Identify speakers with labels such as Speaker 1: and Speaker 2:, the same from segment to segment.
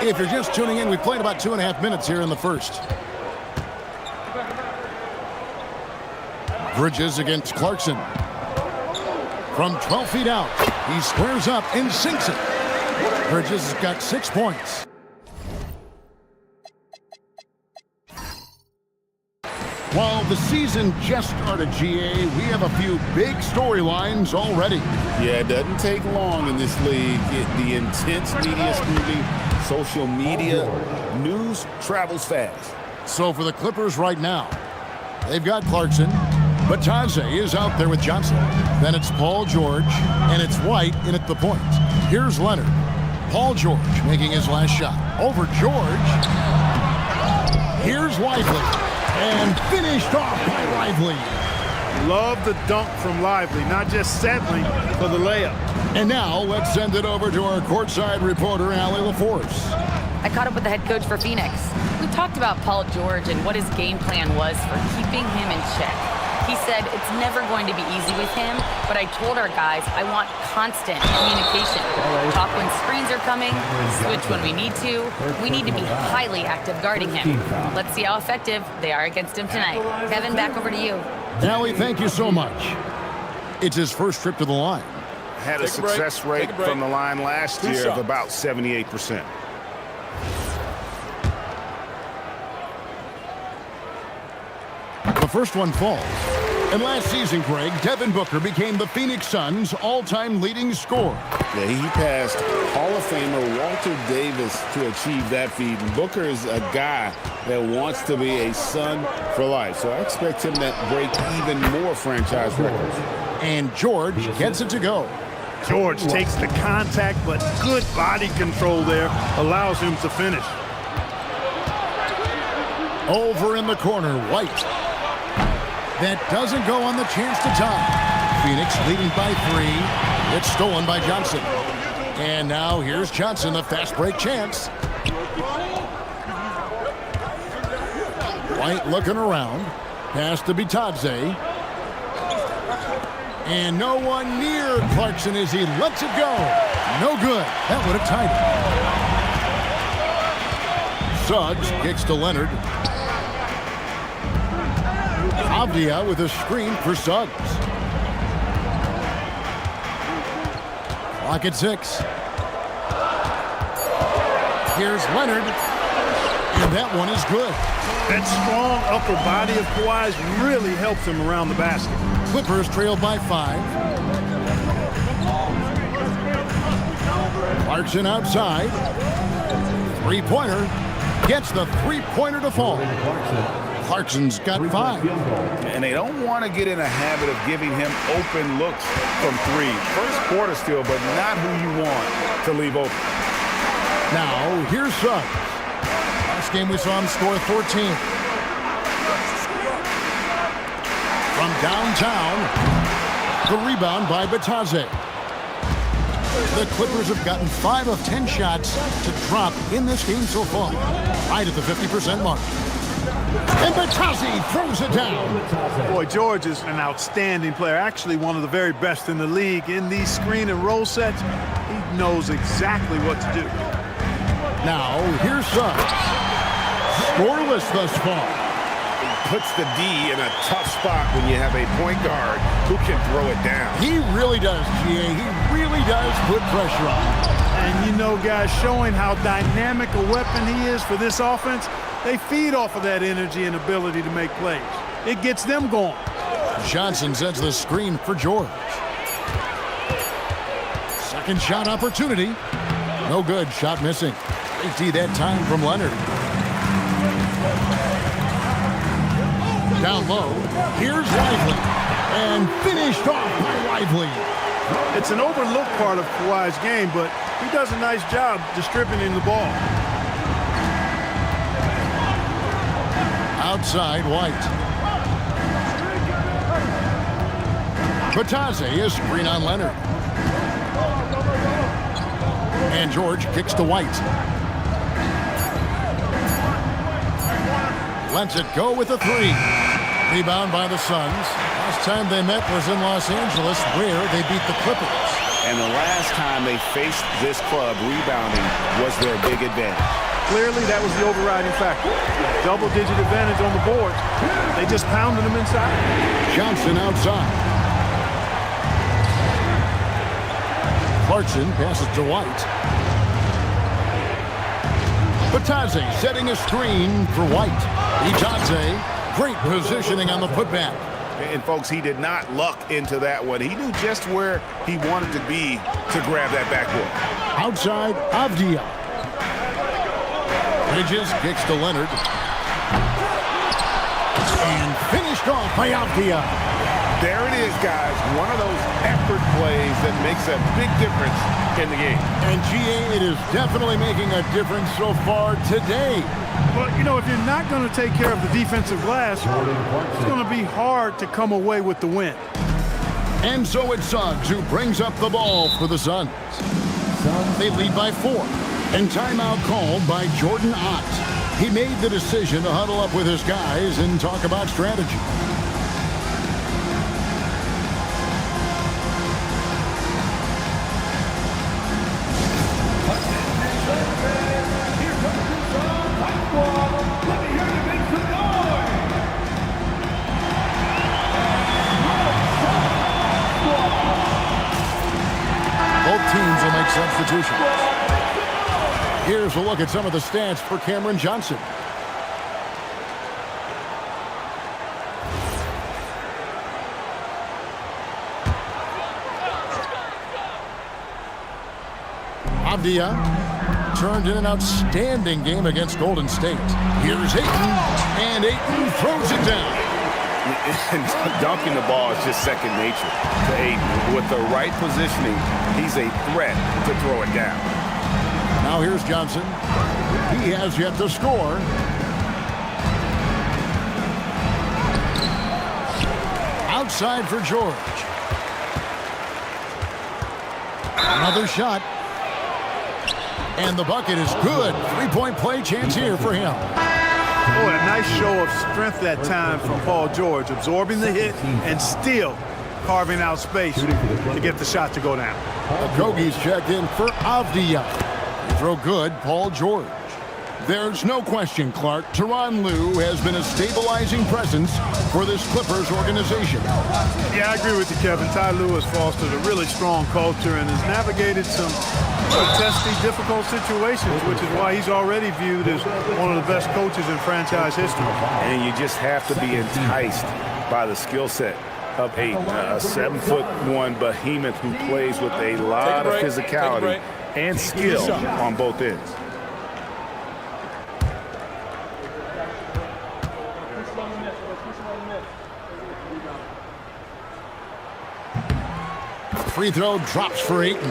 Speaker 1: If you're just tuning in, we played about 2.5 minutes here in the first. Bridges against Clarkson. From 12 feet out, he squares up and sinks it. Bridges has got 6 points. While the season just started, GA, we have a few big storylines already.
Speaker 2: Yeah, it doesn't take long in this league. The intense media scrutiny, social media, news travels fast.
Speaker 1: So for the Clippers right now, they've got Clarkson. Batadze is out there with Johnson. Then it's Paul George, and it's White in at the point. Here's Leonard. Paul George making his last shot. Over George. Here's Lively. And finished off by Lively.
Speaker 3: Love the dunk from Lively, not just settling for the layup.
Speaker 1: And now let's send it over to our courtside reporter, Allie LaForce.
Speaker 4: I caught up with the head coach for Phoenix. We talked about Paul George and what his game plan was for keeping him in check. He said it's never going to be easy with him, but I told our guys I want constant communication. Talk when screens are coming, switch when we need to. We need to be highly active guarding him. Let's see how effective they are against him tonight. Kevin, back over to you.
Speaker 1: Allie, thank you so much. It's his first trip to the line.
Speaker 2: Had a success rate from the line last year of about 78%.
Speaker 1: The first one falls. And last season, Greg, Devin Booker became the Phoenix Suns' all-time leading scorer.
Speaker 2: Yeah, he passed Hall of Famer Walter Davis to achieve that feat. And Booker is a guy that wants to be a Sun for life. So I expect him to break even more franchise records.
Speaker 1: And George gets it to go.
Speaker 3: George takes the contact, but good body control there allows him to finish.
Speaker 1: Over in the corner, White. That doesn't go on the chance to tie. Phoenix leading by 3. It's stolen by Johnson. And now here's Johnson, the fast break chance. White looking around. Pass to Batadze. And no one near Clarkson as he lets it go. No good. That would have tied it. Suggs kicks to Leonard. Avdia with a screen for Suggs. Clock at 6. Here's Leonard. And that one is good.
Speaker 3: That strong upper body of Kawhi's really helps him around the basket.
Speaker 1: Clippers trailed by 5. Clarkson outside. Three-pointer. Gets the three-pointer to fall. Clarkson's got 5.
Speaker 2: And they don't want to get in a habit of giving him open looks from 3. First quarter still, but not who you want to leave open.
Speaker 1: Now, here's Suggs. Last game we saw him score 14. From downtown, the rebound by Batadze. The Clippers have gotten 5 of 10 shots to drop in this game so far. Right at the 50% mark. And Batadze throws it down.
Speaker 3: Boy, George is an outstanding player, actually one of the very best in the league. In these screen and roll sets, he knows exactly what to do.
Speaker 1: Now, here's Suggs. Scoreless thus far.
Speaker 2: Puts the D in a tough spot when you have a point guard who can throw it down.
Speaker 1: He really does, GA. He really does put pressure on.
Speaker 3: And you know, guys, showing how dynamic a weapon he is for this offense, they feed off of that energy and ability to make plays. It gets them going.
Speaker 1: Johnson sets the screen for George. Second shot opportunity. No good. Shot missing. Safety that time from Leonard. Down low. Here's Lively. And finished off by Lively.
Speaker 3: It's an overlooked part of Kawhi's game, but he does a nice job distributing the ball.
Speaker 1: Outside, White. Batadze is screen on Leonard. And George kicks to White. Lets it go with a 3. Rebound by the Suns. Last time they met was in Los Angeles, where they beat the Clippers.
Speaker 2: And the last time they faced this club, rebounding was their big advantage.
Speaker 3: Clearly, that was the overriding factor. Double-digit advantage on the boards. They just pounded them inside.
Speaker 1: Johnson outside. Clarkson passes to White. Batadze setting a screen for White. Itaze, great positioning on the putback.
Speaker 2: And, folks, he did not luck into that one. He knew just where he wanted to be to grab that backboard.
Speaker 1: Outside, Avdia. Bridges kicks to Leonard. And finished off by Avdia.
Speaker 2: There it is, guys. One of those effort plays that makes a big difference in the game.
Speaker 1: And GA, it is definitely making a difference so far today.
Speaker 3: Well, you know, if you're not going to take care of the defensive glass, it's going to be hard to come away with the win.
Speaker 1: And so it's Suggs who brings up the ball for the Suns. They lead by 4. And timeout called by Jordan Ott. He made the decision to huddle up with his guys and talk about strategy. Teams will make substitutions. Here's a look at some of the stats for Cameron Johnson. Avdia turned in an outstanding game against Golden State. Here's Ayton, and Ayton throws it down.
Speaker 2: Dunking the ball is just second nature to Ayton. With the right positioning, he's a threat to throw it down.
Speaker 1: Now here's Johnson. He has yet to score. Outside for George. Another shot. And the bucket is good. Three-point play chance here for him.
Speaker 3: Boy, a nice show of strength that time from Paul George, absorbing the hit and still carving out space to get the shot to go down.
Speaker 1: Okogie's checked in for Avdia. Throw good, Paul George. There's no question, Clark, Tyronn Lue has been a stabilizing presence for this Clippers organization.
Speaker 3: Yeah, I agree with you, Kevin. Ty Lue has fostered a really strong culture and has navigated some testy, difficult situations, which is why he's already viewed as one of the best coaches in franchise history.
Speaker 2: And you just have to be enticed by the skill set of a 7'1" behemoth who plays with a lot of physicality and skill on both ends.
Speaker 1: Free throw drops for Ayton.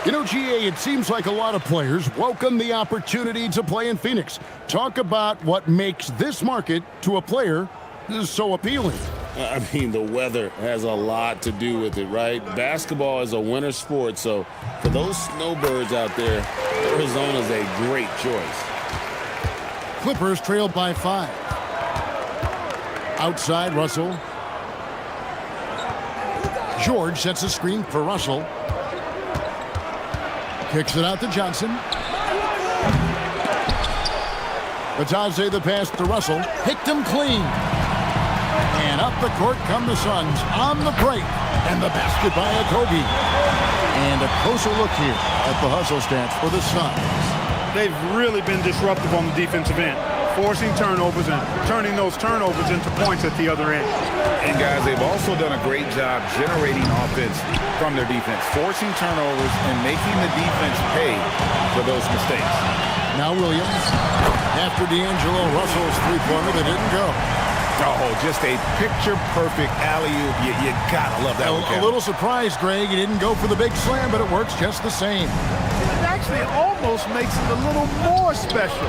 Speaker 1: You know, GA, it seems like a lot of players welcome the opportunity to play in Phoenix. Talk about what makes this market to a player so appealing.
Speaker 2: I mean, the weather has a lot to do with it, right? Basketball is a winter sport, so for those snowbirds out there, Arizona's a great choice.
Speaker 1: Clippers trailed by 5. Outside, Russell. George sets a screen for Russell. Kicks it out to Johnson. Batadze the pass to Russell. Picked him clean. And up the court come the Suns on the break. And the basket by Okogie. And a closer look here at the hustle stats for the Suns.
Speaker 3: They've really been disruptive on the defensive end, forcing turnovers and turning those turnovers into points at the other end.
Speaker 2: And, guys, they've also done a great job generating offense from their defense, forcing turnovers and making the defense pay for those mistakes.
Speaker 1: Now Williams, after D'Angelo Russell's three-pointer that didn't go.
Speaker 2: Oh, just a picture-perfect alley-oop. You gotta love that one.
Speaker 1: A little surprised, Greg. He didn't go for the big slam, but it works just the same.
Speaker 3: It actually almost makes it a little more special.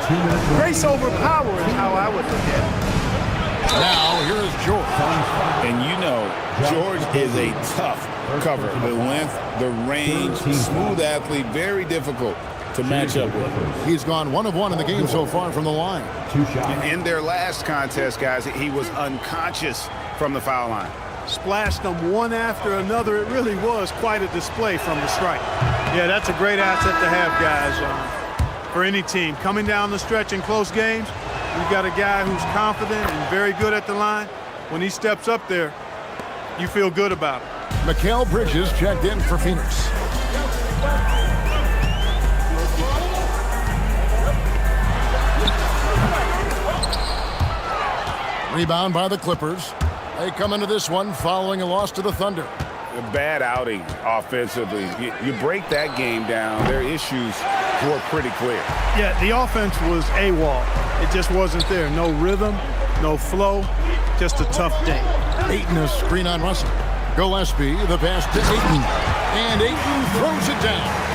Speaker 3: Grace over power is how I would look at it.
Speaker 1: Now, here is George.
Speaker 2: And you know, George is a tough cover. The length, the range, smooth athlete, very difficult to match up with.
Speaker 1: He's gone 1 of 1 in the game so far from the line.
Speaker 2: In their last contest, guys, he was unconscious from the foul line.
Speaker 3: splashed them one after another. It really was quite a display from the stripe. Yeah, that's a great asset to have, guys, for any team. Coming down the stretch in close games, you've got a guy who's confident and very good at the line. When he steps up there, you feel good about it.
Speaker 1: Mikal Bridges checked in for Phoenix. Rebound by the Clippers. They come into this one following a loss to the Thunder.
Speaker 2: A bad outing offensively. You break that game down, their issues were pretty clear.
Speaker 3: Yeah, the offense was AWOL. It just wasn't there. No rhythm, no flow, just a tough day.
Speaker 1: Ayton a screen on Russell. Gillespie, the pass to Ayton. And Ayton throws it down.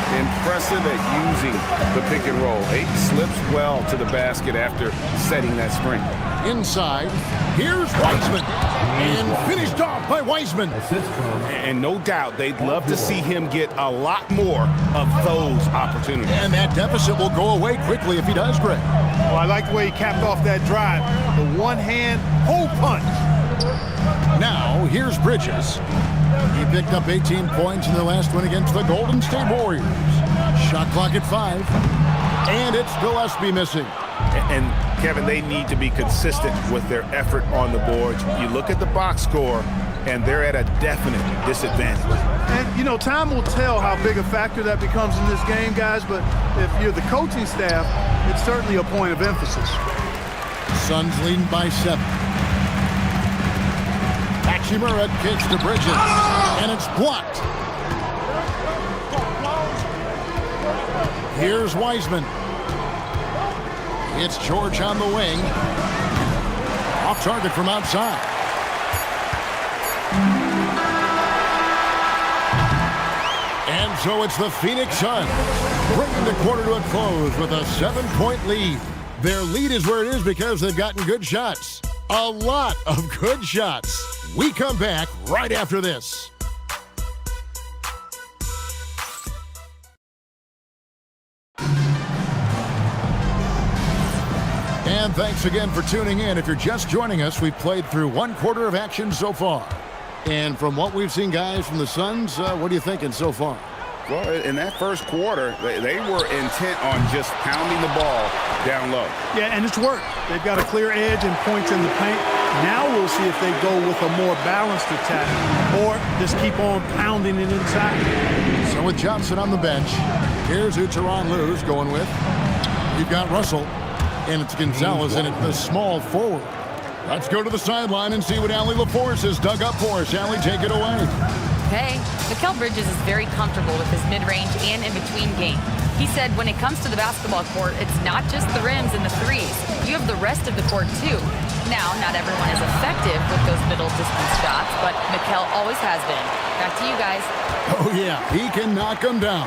Speaker 2: Impressive at using the pick and roll. Ayton slips well to the basket after setting that screen.
Speaker 1: Inside, here's Wiseman. And finished off by Wiseman.
Speaker 2: And no doubt they'd love to see him get a lot more of those opportunities.
Speaker 1: And that deficit will go away quickly if he does, Greg.
Speaker 3: Well, I like the way he capped off that drive. The one-hand hole punch.
Speaker 1: Now, here's Bridges. He picked up 18 points in their last win against the Golden State Warriors. Shot clock at 5. And it's Gillespie missing.
Speaker 2: And Kevin, they need to be consistent with their effort on the boards. You look at the box score, and they're at a definite disadvantage.
Speaker 3: And, you know, time will tell how big a factor that becomes in this game, guys, but if you're the coaching staff, it's certainly a point of emphasis.
Speaker 1: Suns leading by 7. Hachimura kicks to Bridges, and it's blocked. Here's Wiseman. It's George on the wing. Off target from outside. And so it's the Phoenix Suns bringing the quarter to a close with a 7-point lead. Their lead is where it is because they've gotten good shots. A lot of good shots. We come back right after this. And thanks again for tuning in. If you're just joining us, we've played through one quarter of action so far. And from what we've seen, guys, from the Suns, what are you thinking so far?
Speaker 2: Well, in that first quarter, they were intent on just pounding the ball down low.
Speaker 3: Yeah, and it's worked. They've got a clear edge and points in the paint. Now we'll see if they go with a more balanced attack or just keep on pounding it inside.
Speaker 1: So with Johnson on the bench, here's who Tyronn Lue's going with. You've got Russell, and it's Gonzalez in at the small forward. Let's go to the sideline and see what Allie LaForce has dug up for us. Allie, take it away.
Speaker 4: Okay, Mikal Bridges is very comfortable with his mid-range and in-between game. He said when it comes to the basketball court, it's not just the rims and the threes. You have the rest of the court, too. Now, not everyone is effective with those middle-distance shots, but Mikal always has been. Back to you guys.
Speaker 1: Oh, yeah, he can knock them down.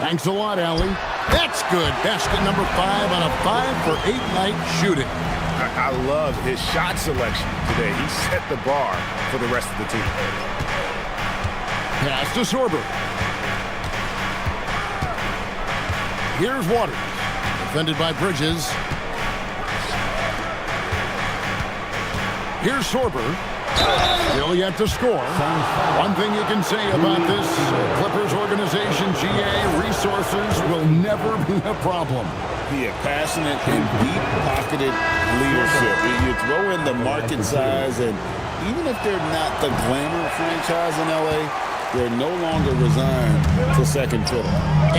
Speaker 1: Thanks a lot, Allie. That's good. Basket number 5 on a 5-for-8 night shooting.
Speaker 2: I love his shot selection today. He set the bar for the rest of the team.
Speaker 1: Pass to Sorber. Here's Waters. Defended by Bridges. Here's Sorber. Still yet to score. One thing you can say about this Clippers organization, GA, resources will never be a problem.
Speaker 2: Yeah, passionate and deep-pocketed leadership. You throw in the market size, and even if they're not the glamour franchise in LA, they're no longer resigned to second fiddle.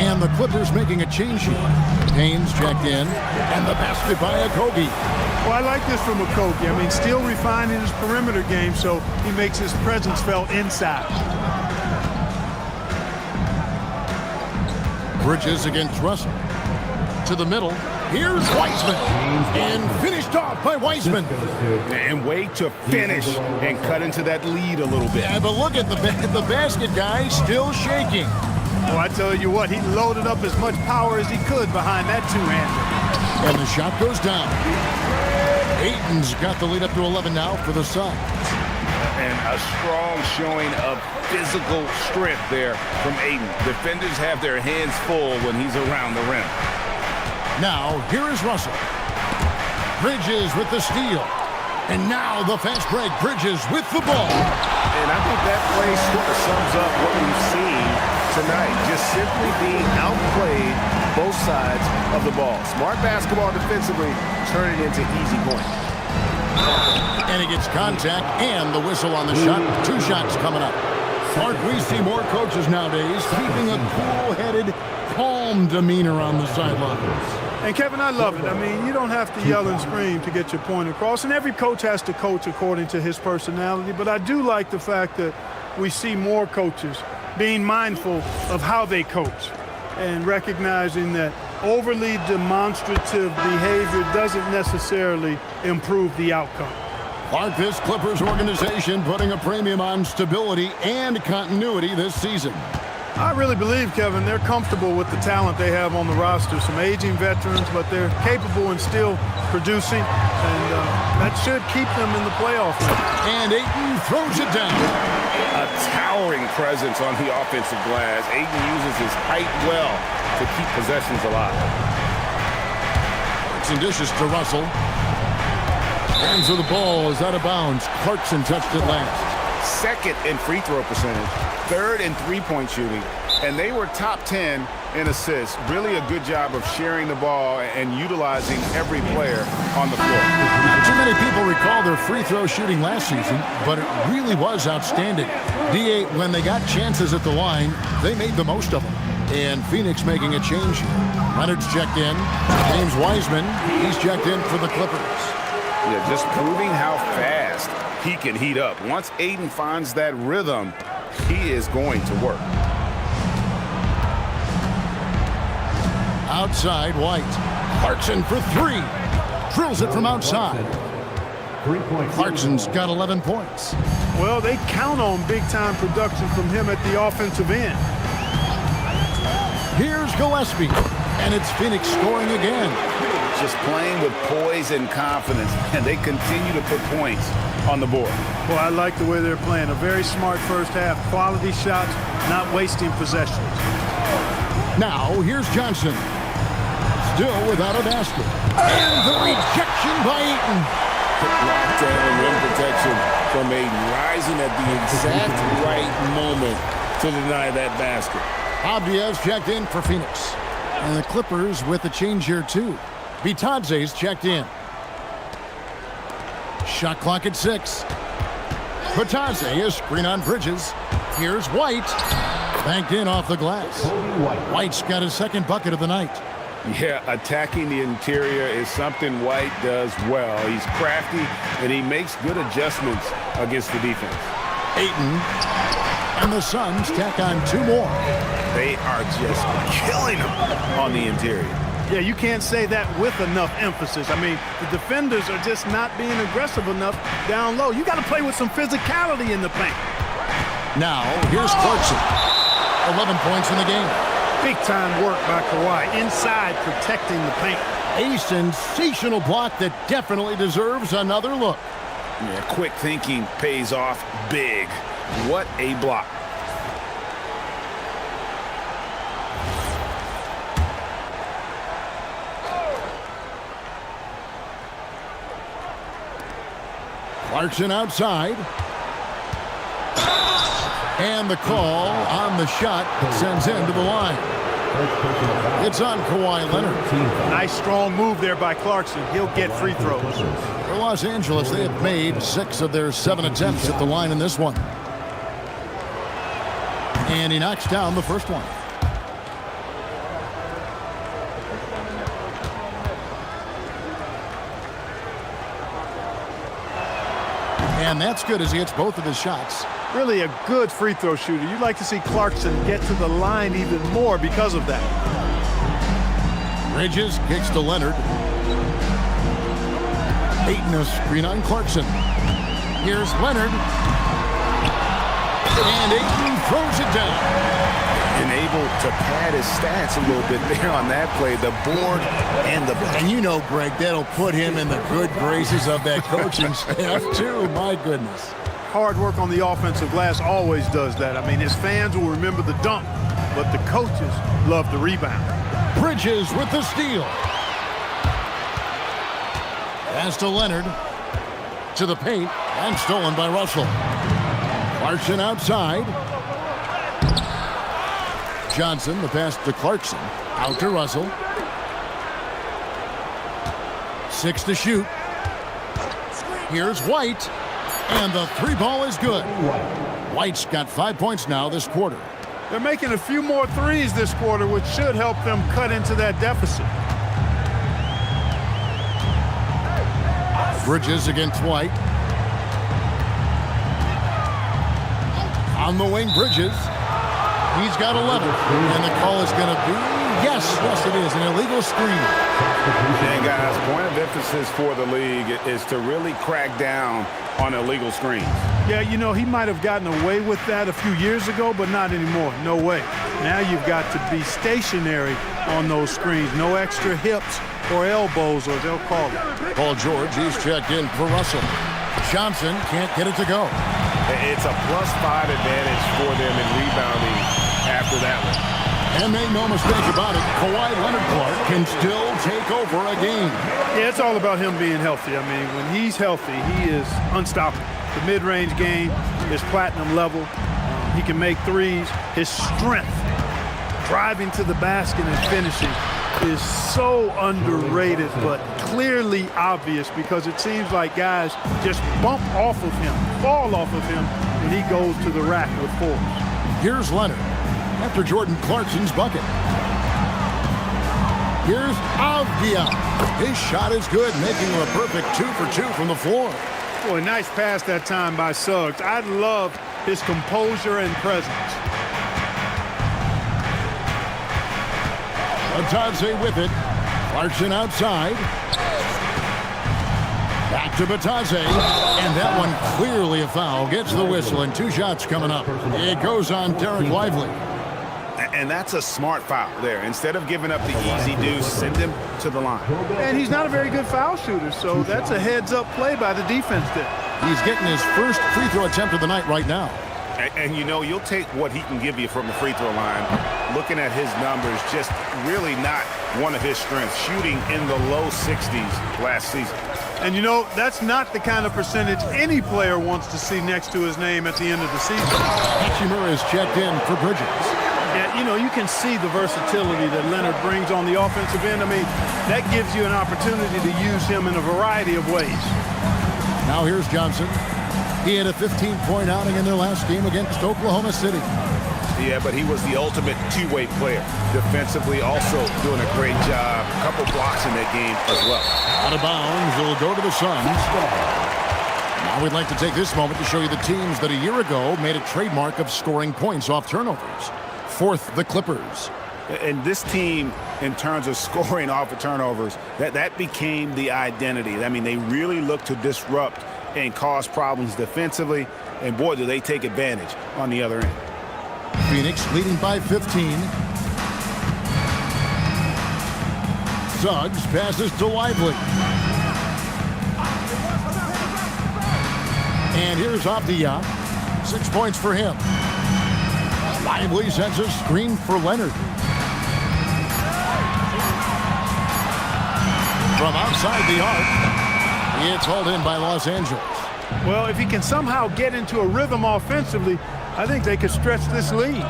Speaker 1: And the Clippers making a change here. Haynes checked in, and the basket by Okogie.
Speaker 3: Well, I like this from Okogie. I mean, still refining his perimeter game, so he makes his presence felt inside.
Speaker 1: Bridges against Russell. To the middle. Here's Wiseman. And finished off by Wiseman.
Speaker 2: And way to finish and cut into that lead a little bit.
Speaker 1: Yeah, but look at the basket guy still shaking.
Speaker 3: Well, I tell you what, he loaded up as much power as he could behind that two-hander.
Speaker 1: And the shot goes down. Ayton's got the lead up to 11 now for the Suns.
Speaker 2: And a strong showing of physical strength there from Ayton. Defenders have their hands full when he's around the rim.
Speaker 1: Now, here is Russell. Bridges with the steal. And now the fast break. Bridges with the ball.
Speaker 5: And I think that play sort of sums up what we've seen tonight. Just simply being outplayed both sides of the ball. Smart basketball defensively, turning into easy points.
Speaker 1: And he gets contact and the whistle on the shot. 2 shots coming up. Mark, we see more coaches nowadays keeping a cool-headed, calm demeanor on the sidelines.
Speaker 3: And, Kevin, I love it. I mean, you don't have to yell and scream to get your point across, and every coach has to coach according to his personality. But I do like the fact that we see more coaches being mindful of how they coach and recognizing that overly demonstrative behavior doesn't necessarily improve the outcome.
Speaker 1: Clark, this Clippers organization putting a premium on stability and continuity this season.
Speaker 3: I really believe, Kevin, they're comfortable with the talent they have on the roster. Some aging veterans, but they're capable and still producing, and that should keep them in the playoffs.
Speaker 1: And Ayton throws it down.
Speaker 2: A towering presence on the offensive glass. Ayton uses his height well to keep possessions alive.
Speaker 1: It's dishes to Russell. Hands of the ball is out of bounds. Clarkson touched it last.
Speaker 2: Second in free throw percentage, third in three-point shooting, and they were top 10 in assists. Really a good job of sharing the ball and utilizing every player on the floor.
Speaker 1: Not too many people recall their free throw shooting last season, but it really was outstanding. D.A., when they got chances at the line, they made the most of them. And Phoenix making a change here. Leonard's checked in. James Wiseman, he's checked in for the Clippers.
Speaker 2: Yeah, just proving how fast he can heat up. Once Ayton finds that rhythm, he is going to work.
Speaker 1: Outside, White. Clarkson for 3. Drills it from outside. Clarkson's got 11 points.
Speaker 3: Well, they count on big-time production from him at the offensive end.
Speaker 1: Here's Gillespie, and it's Phoenix scoring again.
Speaker 2: Just playing with poise and confidence, and they continue to put points on the board.
Speaker 3: Well, I like the way they're playing. A very smart first half. Quality shots, not wasting possessions.
Speaker 1: Now, here's Johnson. Still without a basket. And the rejection by Ayton.
Speaker 2: Lockdown rim protection from Ayton, rising at the exact right moment to deny that basket.
Speaker 1: Abdias checked in for Phoenix. And the Clippers with a change here, too. Bitadze's checked in. Shot clock at 6. Bitadze is screen on Bridges. Here's White. Banked in off the glass. White's got his second bucket of the night.
Speaker 2: Yeah, attacking the interior is something White does well. He's crafty, and he makes good adjustments against the defense.
Speaker 1: Ayton. And the Suns tack on 2 more.
Speaker 2: They are just killing them on the interior.
Speaker 3: Yeah, you can't say that with enough emphasis. I mean, the defenders are just not being aggressive enough down low. You got to play with some physicality in the paint.
Speaker 1: Now, here's Clarkson. 11 points in the game.
Speaker 3: Big-time work by Kawhi inside protecting the paint.
Speaker 1: A sensational block that definitely deserves another look.
Speaker 2: Yeah, quick thinking pays off big. What a block.
Speaker 1: Clarkson outside. And the call on the shot that sends him to the line. It's on Kawhi Leonard.
Speaker 3: Nice strong move there by Clarkson. He'll get free throws.
Speaker 1: For Los Angeles, they have made 6 of their 7 attempts at the line in this one. And he knocks down the first one. And that's good as he hits both of his shots.
Speaker 3: Really a good free throw shooter. You'd like to see Clarkson get to the line even more because of that.
Speaker 1: Bridges kicks to Leonard. Ayton a screen on Clarkson. Here's Leonard. And Ayton throws it down.
Speaker 2: And able to pad his stats a little bit there on that play. The board and the bucket.
Speaker 1: And you know, Greg, that'll put him in the good graces of that coaching staff, too. My goodness.
Speaker 3: Hard work on the offensive glass always does that. I mean, his fans will remember the dunk, but the coaches love the rebound.
Speaker 1: Bridges with the steal. Pass to Leonard. To the paint, and stolen by Russell. Clarkson outside. Johnson, the pass to Clarkson. Out to Russell. 6 to shoot. Here's White. And the three ball is good. White's got 5 points now this quarter.
Speaker 3: They're making a few more threes this quarter, which should help them cut into that deficit.
Speaker 1: Bridges against White. On the wing, Bridges. He's got 11. And the call is going to be, yes, it is, an illegal screen.
Speaker 2: And guys, point of emphasis for the league is to really crack down on illegal screens.
Speaker 3: Yeah, you know, he might have gotten away with that a few years ago, but not anymore. No way. Now you've got to be stationary on those screens. No extra hips or elbows, or they'll call it.
Speaker 1: Paul George, he's checked in for Russell. Johnson can't get it to go.
Speaker 5: It's a +5 advantage for them in rebounding after that one.
Speaker 1: And make no mistake about it, Kawhi Leonard Clark can still take over a game.
Speaker 3: Yeah, it's all about him being healthy. I mean, when he's healthy, he is unstoppable. The mid-range game is platinum level. He can make threes. His strength, driving to the basket and finishing, is so underrated, but clearly obvious, because it seems like guys just bump off of him, fall off of him, when he goes to the rack with force.
Speaker 1: Here's Leonard after Jordan Clarkson's bucket. Here's Avdia. His shot is good, making him a perfect 2 for 2 from the floor.
Speaker 3: Boy, nice pass that time by Suggs. I love his composure and presence.
Speaker 1: Batadze with it. Clarkson outside. Back to Batadze. And that one clearly a foul. Gets the whistle, and 2 shots coming up. It goes on Derek Lively.
Speaker 2: And that's a smart foul there. Instead of giving up the easy deuce, send him to the line.
Speaker 3: And he's not a very good foul shooter, so that's a heads-up play by the defense there.
Speaker 1: He's getting his first free throw attempt of the night right now.
Speaker 2: And you know, you'll take what he can give you from the free throw line. Looking at his numbers, just really not one of his strengths. Shooting in the low 60s last season.
Speaker 3: And you know, that's not the kind of percentage any player wants to see next to his name at the end of the season.
Speaker 1: Hachimura is checked in for Bridges.
Speaker 3: Yeah, you know, you can see the versatility that Leonard brings on the offensive end. I mean, that gives you an opportunity to use him in a variety of ways.
Speaker 1: Now here's Johnson. He had a 15-point outing in their last game against Oklahoma City.
Speaker 2: Yeah, but he was the ultimate two-way player. Defensively, also doing a great job. A couple blocks in that game as well.
Speaker 1: Out of bounds, it'll go to the Suns. Now we'd like to take this moment to show you the teams that a year ago made a trademark of scoring points off turnovers. Fourth, the Clippers.
Speaker 2: And this team, in terms of scoring off of turnovers, that became the identity. I mean, they really look to disrupt and cause problems defensively. And boy, do they take advantage on the other end.
Speaker 1: Phoenix leading by 15. Suggs passes to Lively. And here's Avdia. 6 points for him. Lively sends a screen for Leonard. From outside the arc, it's hauled in by Los Angeles.
Speaker 3: Well, if he can somehow get into a rhythm offensively, I think they could stretch this lead.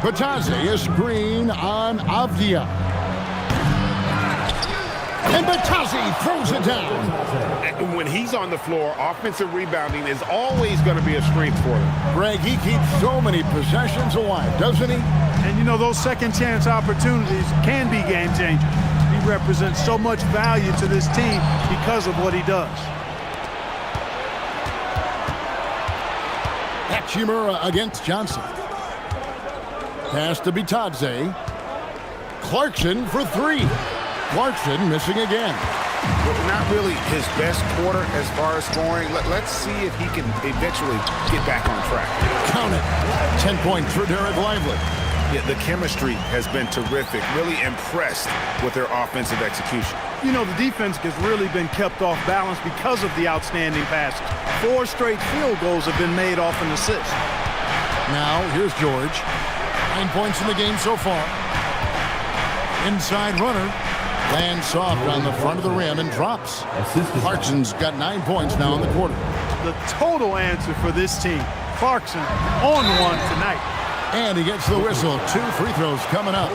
Speaker 1: Batadze, a screen on Avdia. And Batadze throws it down.
Speaker 2: And when he's on the floor, offensive rebounding is always going to be a strength for him.
Speaker 1: Greg, he keeps so many possessions alive, doesn't he?
Speaker 3: And you know, those second chance opportunities can be game changers. He represents so much value to this team because of what he does.
Speaker 1: Hachimura against Johnson. Pass to Batadze. Clarkson for 3. Clarkson missing again.
Speaker 2: Well, not really his best quarter as far as scoring. Let's see if he can eventually get back on track.
Speaker 1: Count it. 10 points for Derek Lively.
Speaker 2: Yeah, the chemistry has been terrific. Really impressed with their offensive execution.
Speaker 3: You know, the defense has really been kept off balance because of the outstanding passes. 4 straight field goals have been made off an assist.
Speaker 1: Now, here's George. 9 points in the game so far. Inside runner. Lands soft on the front of the rim and drops. Clarkson's got 9 points now in the quarter.
Speaker 3: The total answer for this team. Clarkson on one tonight.
Speaker 1: And he gets the whistle. 2 free throws coming up.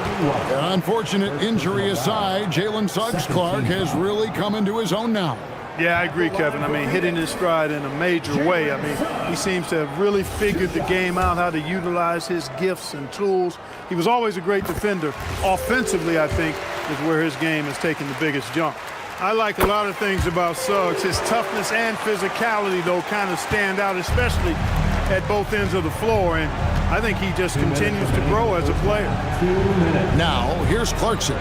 Speaker 1: Unfortunate injury aside, Jalen Suggs-Clark has really come into his own now.
Speaker 3: Yeah, I agree, Kevin. I mean, hitting his stride in a major way. I mean, he seems to have really figured the game out, how to utilize his gifts and tools. He was always a great defender. Offensively, I think, is where his game has taken the biggest jump. I like a lot of things about Suggs. His toughness and physicality, though, kind of stand out, especially at both ends of the floor. And I think he just continues to grow as a player.
Speaker 1: Now, here's Clarkson.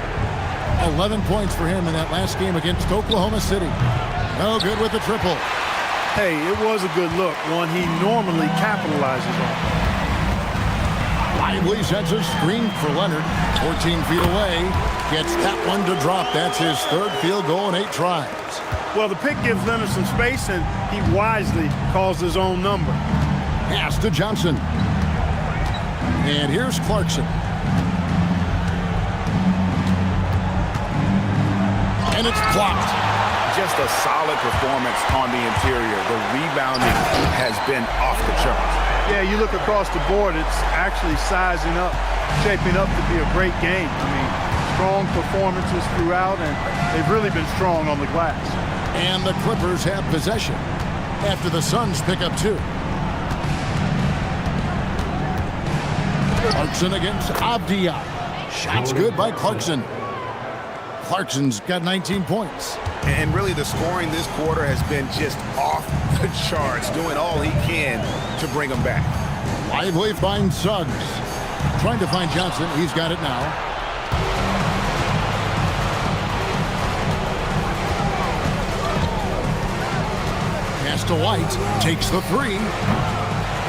Speaker 1: 11 points for him in that last game against Oklahoma City. No good with the triple.
Speaker 3: Hey, it was a good look, one he normally capitalizes on.
Speaker 1: Lively sets a screen for Leonard. 14 feet away. Gets that one to drop. That's his 3rd field goal in 8 tries.
Speaker 3: Well, the pick gives Leonard some space, and he wisely calls his own number.
Speaker 1: Pass to Johnson. And here's Clarkson. And it's blocked.
Speaker 2: Just a solid performance on the interior. The rebounding has been off the charts.
Speaker 3: Yeah, you look across the board, it's actually sizing up, shaping up to be a great game. I mean, strong performances throughout, and they've really been strong on the glass.
Speaker 1: And the Clippers have possession after the Suns pick up 2. Clarkson against Avdia. Shots good by Clarkson. Clarkson's got 19 points.
Speaker 5: And really the scoring this quarter has been just off the charts, doing all he can to bring them back.
Speaker 1: Lively finds Suggs. Trying to find Johnson. He's got it now. Pass to White. Takes the 3.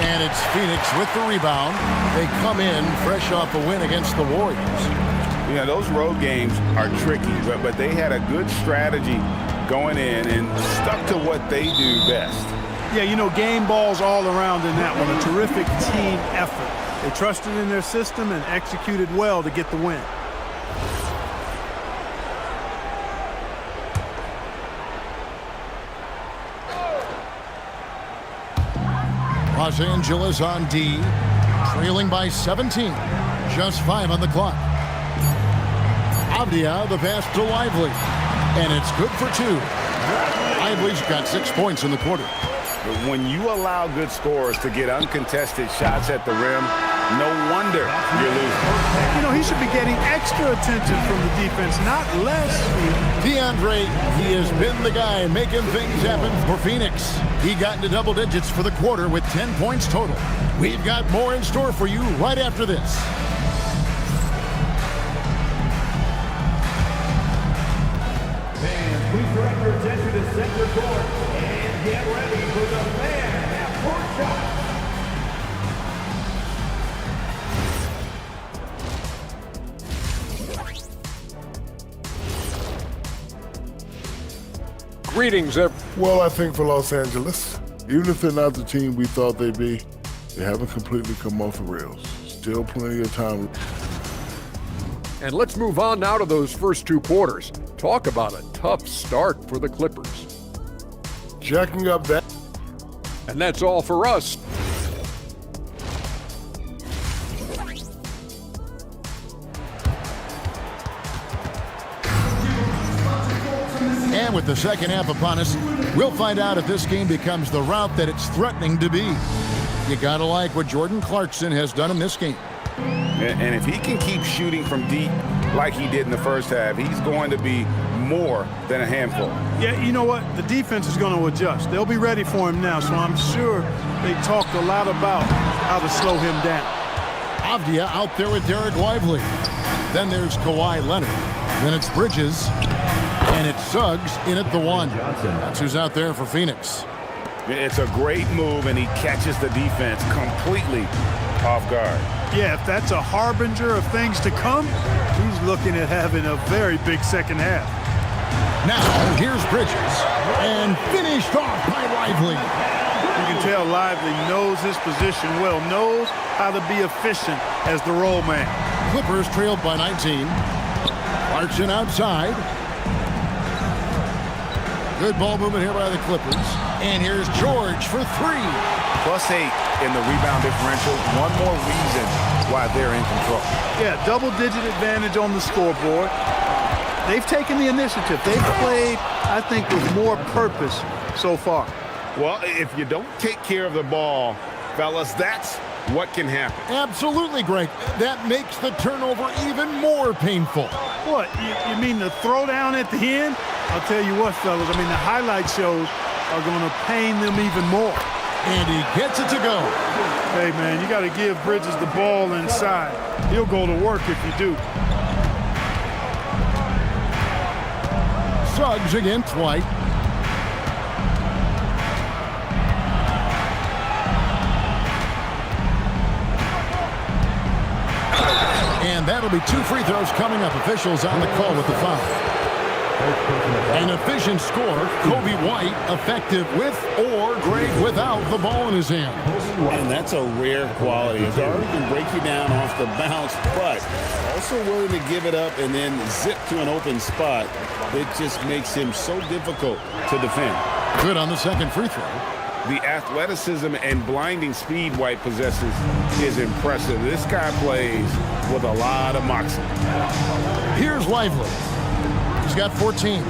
Speaker 1: And it's Phoenix with the rebound. They come in fresh off a win against the Warriors.
Speaker 2: You know, those road games are tricky, but they had a good strategy going in and stuck to what they do best.
Speaker 3: Yeah, you know, game balls all around in that one. A terrific team effort. They trusted in their system and executed well to get the win.
Speaker 1: Los Angeles on D, trailing by 17. Just 5 on the clock. Avdia, the pass to Lively. And it's good for 2. Lively's got 6 points in the quarter.
Speaker 2: But when you allow good scorers to get uncontested shots at the rim, no wonder you're losing.
Speaker 3: You know, he should be getting extra attention from the defense, not less.
Speaker 1: DeAndre, he has been the guy making things happen for Phoenix. He got into double digits for the quarter with 10 points total. We've got more in store for you right after this.
Speaker 6: Fans, please direct your attention to center court and get ready for the fan half-court shot.
Speaker 7: Greetings,
Speaker 8: Well, I think for Los Angeles, even if they're not the team we thought they'd be, they haven't completely come off the rails. Still plenty of time.
Speaker 7: and let's move on now to those first 2 quarters. Talk about a tough start for the Clippers.
Speaker 8: Jacking up that.
Speaker 7: And that's all for us.
Speaker 1: And with the second half upon us, we'll find out if this game becomes the route that it's threatening to be. You gotta like what Jordan Clarkson has done in this game.
Speaker 2: And if he can keep shooting from deep like he did in the first half, he's going to be more than a handful.
Speaker 3: Yeah, you know what? The defense is going to adjust. They'll be ready for him now, so I'm sure they talked a lot about how to slow him down.
Speaker 1: Avdia out there with Derek Lively. Then there's Kawhi Leonard. Then it's Bridges. And it's Suggs in at the 1. That's who's out there for Phoenix.
Speaker 2: It's a great move, and he catches the defense completely off guard.
Speaker 3: Yeah, if that's a harbinger of things to come, he's looking at having a very big second half.
Speaker 1: Now, here's Bridges. And finished off by Lively.
Speaker 3: You can tell Lively knows his position well, knows how to be efficient as the roll man.
Speaker 1: Clippers trailed by 19. Clarkson outside. Good ball movement here by the Clippers. And here's George for three.
Speaker 5: +8 in the rebound differential. One more reason why they're in control.
Speaker 3: Yeah, double-digit advantage on the scoreboard. They've taken the initiative. They've played, I think, with more purpose so far.
Speaker 2: Well, if you don't take care of the ball, fellas, that's what can happen.
Speaker 1: Absolutely, Greg. That makes the turnover even more painful.
Speaker 3: What, you mean the throwdown at the end? I'll tell you what, fellas, I mean, the highlight shows are going to pain them even more.
Speaker 1: And he gets it to go.
Speaker 3: Hey, man, you got to give Bridges the ball inside. He'll go to work if you do.
Speaker 1: Suggs against White. And that'll be 2 free throws coming up. Officials on the call with the foul. An efficient score, Kobe White, effective with or Greg without the ball in his hand.
Speaker 2: And that's a rare quality. A guard can break you down off the bounce, but also willing to give it up and then zip to an open spot. It just makes him so difficult to defend.
Speaker 1: Good on the second free throw.
Speaker 2: The athleticism and blinding speed White possesses is impressive. This guy plays with a lot of moxie.
Speaker 1: Here's Lively. He's got 14.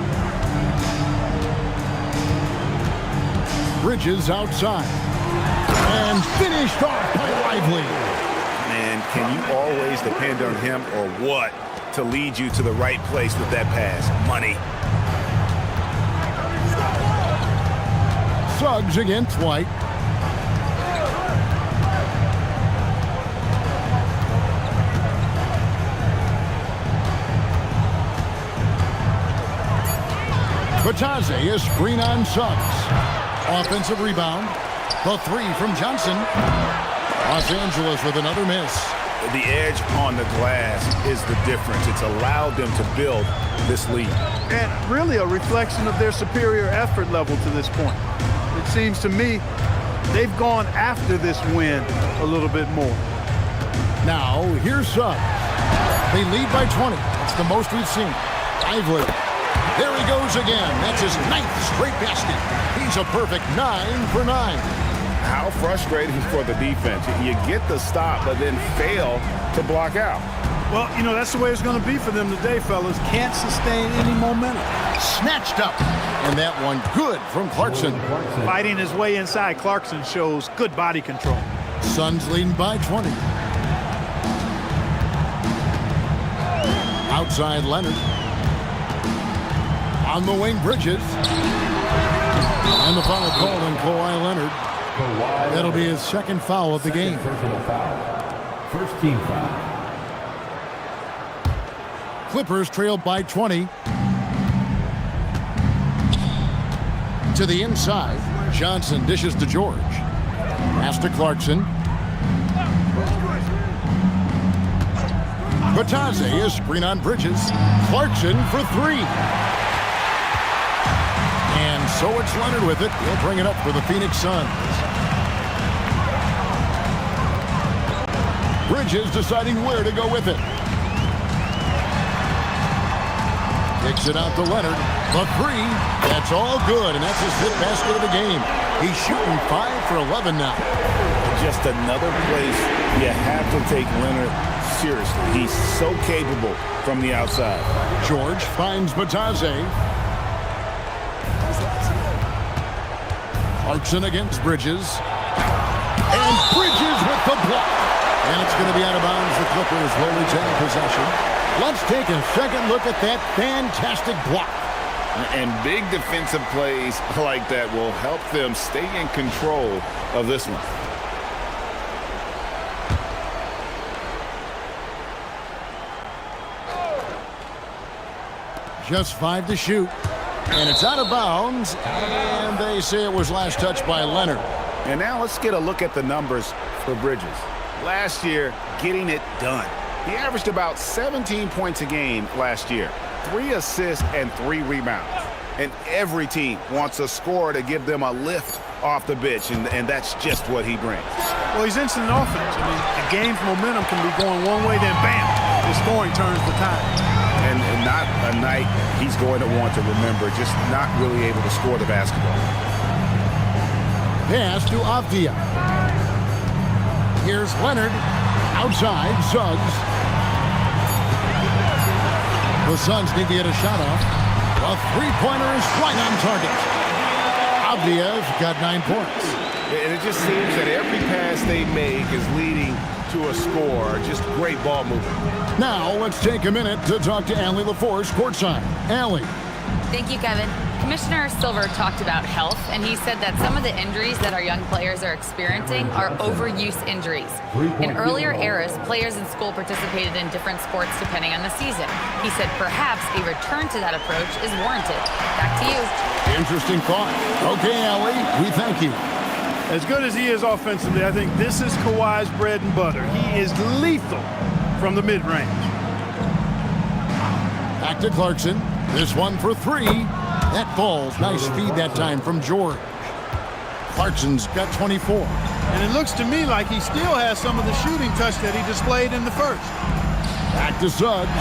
Speaker 1: Bridges outside. And finished off by Lively.
Speaker 5: Man, can you always depend on him or what to lead you to the right place with that pass? Money.
Speaker 1: Suggs against White. Batadze is screen on Suggs. Offensive rebound. The three from Johnson. Los Angeles with another miss.
Speaker 5: The edge on the glass is the difference. It's allowed them to build this lead.
Speaker 3: And really a reflection of their superior effort level to this point. It seems to me they've gone after this win a little bit more.
Speaker 1: Now, here's Suggs. They lead by 20. That's the most we've seen. Lively. There he goes again. That's his 9th straight basket. He's a perfect 9 for 9.
Speaker 2: How frustrating for the defense. You get the stop, but then fail to block out.
Speaker 3: Well, you know, that's the way it's going to be for them today, fellas. Can't sustain any momentum.
Speaker 1: Snatched up. And that one good from Clarkson.
Speaker 3: Fighting his way inside, Clarkson shows good body control.
Speaker 1: Suns leading by 20. Outside Leonard. On the wing, Bridges. And the foul called on Kawhi Leonard. That'll be his second foul of the game.
Speaker 6: First team foul.
Speaker 1: Clippers trail by 20. To the inside. Johnson dishes to George. Pass to Clarkson. Batadze is screen on Bridges. Clarkson for three. And so it's Leonard with it. He'll bring it up for the Phoenix Suns. Bridges deciding where to go with it. Kicks it out to Leonard. The three. That's all good, and that's his 5th basket of the game. He's shooting 5 for 11 now.
Speaker 2: Just another place you have to take Leonard seriously. He's so capable from the outside.
Speaker 1: George finds Batadze. Clarkson against Bridges. And Bridges with the block. And it's going to be out of bounds. The Clippers will retain possession. Let's take a second look at that fantastic block.
Speaker 2: And big defensive plays like that will help them stay in control of this one.
Speaker 1: Just 5 to shoot. And it's out of bounds. And they say it was last touched by Leonard.
Speaker 5: And now let's get a look at the numbers for Bridges. Last year, getting it done. He averaged about 17 points a game last year, 3 assists and 3 rebounds. And every team wants a scorer to give them a lift off the bench, and that's just what he brings.
Speaker 3: Well, he's instant offense. I mean, the game's momentum can be going one way, then bam, the scoring turns the tide.
Speaker 2: and not a night he's going to want to remember, just not really able to score the basketball.
Speaker 1: Pass to Avdia. Here's Leonard. Outside, Suggs. The Suns need to get a shot off. A three-pointer is right on target. Avdia's got 9 points.
Speaker 5: And it just seems that every pass they make is leading to a score. Just great ball movement.
Speaker 1: Now let's take a minute to talk to Allie LaForce courtside. Allie.
Speaker 4: Thank you, Kevin. Commissioner Silver talked about health, and he said that some of the injuries that our young players are experiencing are overuse injuries. In earlier eras, players in school participated in different sports depending on the season. He said perhaps a return to that approach is warranted. Back to you.
Speaker 1: Interesting thought. Okay, Allie, we thank you.
Speaker 3: As good as he is offensively, I think this is Kawhi's bread and butter. He is lethal from the mid-range.
Speaker 1: Back to Clarkson. This one for 3. That falls. Nice feed that time from George. Clarkson's got 24.
Speaker 3: And it looks to me like he still has some of the shooting touch that he displayed in the first.
Speaker 1: Back to Suggs.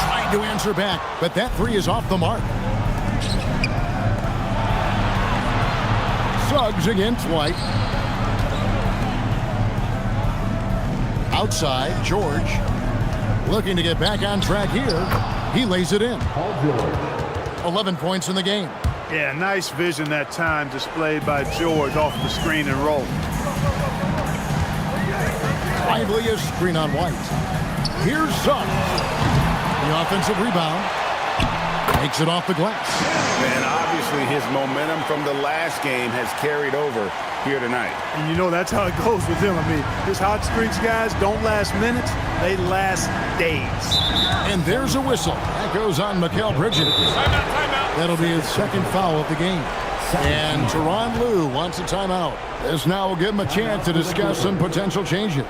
Speaker 1: Trying to answer back, but that 3 is off the mark. Suggs against White. Outside, George. Looking to get back on track here. He lays it in. 11 points in the game.
Speaker 3: Yeah, nice vision that time displayed by George off the screen and roll.
Speaker 1: Lively screen on White. Here's Suggs. The offensive rebound. Makes it off the glass.
Speaker 2: And obviously his momentum from the last game has carried over here tonight.
Speaker 3: And you know that's how it goes with him. I mean, his hot streaks, guys, don't last minutes. They last days.
Speaker 1: And there's a whistle. That goes on Mikal Bridges.
Speaker 6: Timeout.
Speaker 1: That'll be his second foul of the game. And Tyronn Lue wants a timeout. This now will give him a chance to discuss some potential changes.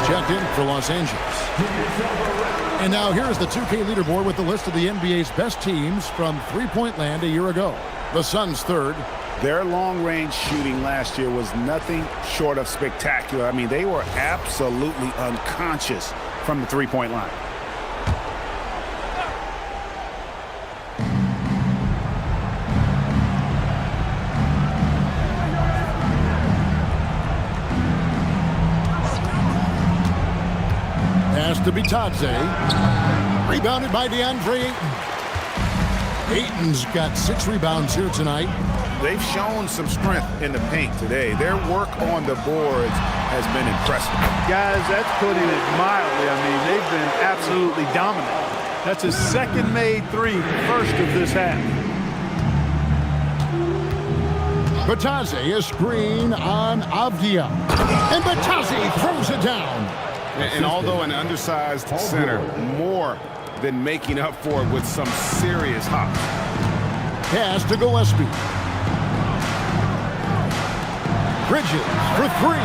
Speaker 1: Checked in for Los Angeles. And now here's the 2K leaderboard with the list of the NBA's best teams from three-point land a year ago. The Suns third.
Speaker 2: Their long-range shooting last year was nothing short of spectacular. I mean, they were absolutely unconscious from the three-point line.
Speaker 1: To Bitadze. Rebounded by DeAndre Ayton. Ayton's got 6 rebounds here tonight.
Speaker 2: They've shown some strength in the paint today. Their work on the boards has been impressive.
Speaker 3: Guys, that's putting it mildly. I mean, they've been absolutely dominant. That's his second made 3, first of this half.
Speaker 1: Bitadze, a screen on Avdia. And Bitadze throws it down.
Speaker 2: And although an undersized center, more than making up for it with some serious hops.
Speaker 1: Pass to Gillespie. Bridges for 3.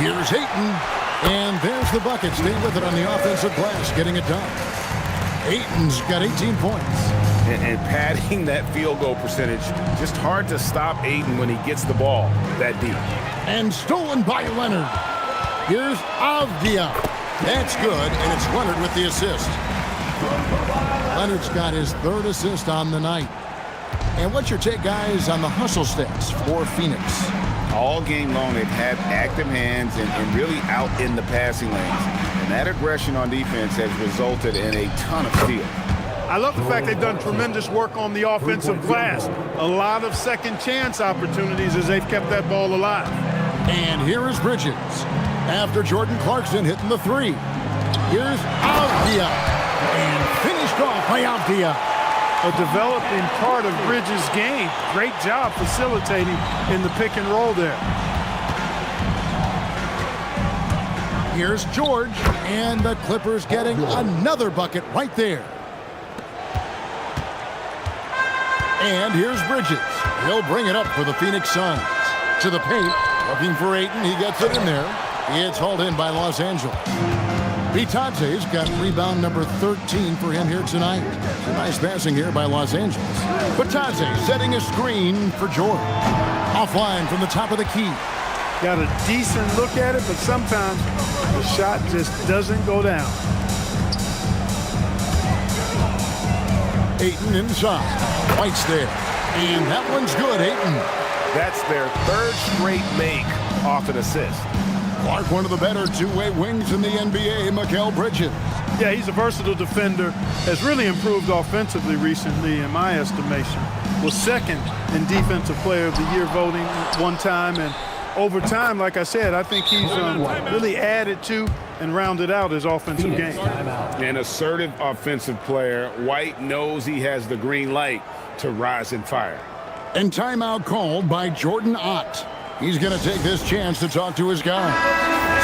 Speaker 1: Here's Ayton. And there's the bucket. Stay with it on the offensive glass, getting it done. Ayton's got 18 points.
Speaker 2: And padding that field goal percentage, just hard to stop Ayton when he gets the ball that deep.
Speaker 1: And stolen by Leonard. Here's Avdia. That's good, and it's Leonard with the assist. Leonard's got his 3rd assist on the night. And what's your take, guys, on the hustle stats for Phoenix?
Speaker 2: All game long, they've had active hands and really out in the passing lanes. And that aggression on defense has resulted in a ton of steals.
Speaker 3: I love the fact they've done tremendous work on the offensive glass. A lot of second chance opportunities as they've kept that ball alive.
Speaker 1: And here is Bridges after Jordan Clarkson hitting the three. Here's Avdia, and finished off by Avdia.
Speaker 3: A developing part of Bridges' game. Great job facilitating in the pick and roll there.
Speaker 1: Here's George, and the Clippers getting another bucket right there. And here's Bridges. He'll bring it up for the Phoenix Suns. To the paint, looking for Ayton. He gets it in there. It's hauled in by Los Angeles. Bitadze's got rebound number 13 for him here tonight. A nice passing here by Los Angeles. Bitadze setting a screen for George. Offline from the top of the key.
Speaker 3: Got a decent look at it, but sometimes the shot just doesn't go down.
Speaker 1: Ayton inside. White's there. And that one's good, Ayton.
Speaker 5: That's their third straight make off an assist.
Speaker 1: Clark, one of the better two-way wings in the NBA, Mikal Bridges.
Speaker 3: Yeah, he's a versatile defender. Has really improved offensively recently, in my estimation. Was second in Defensive Player of the Year voting one time. And over time, like I said, I think he's really added to and rounded out his offensive game.
Speaker 2: An assertive offensive player. White knows he has the green light to rise and fire.
Speaker 1: And timeout called by Jordan Ott. He's going to take this chance to talk to his guy.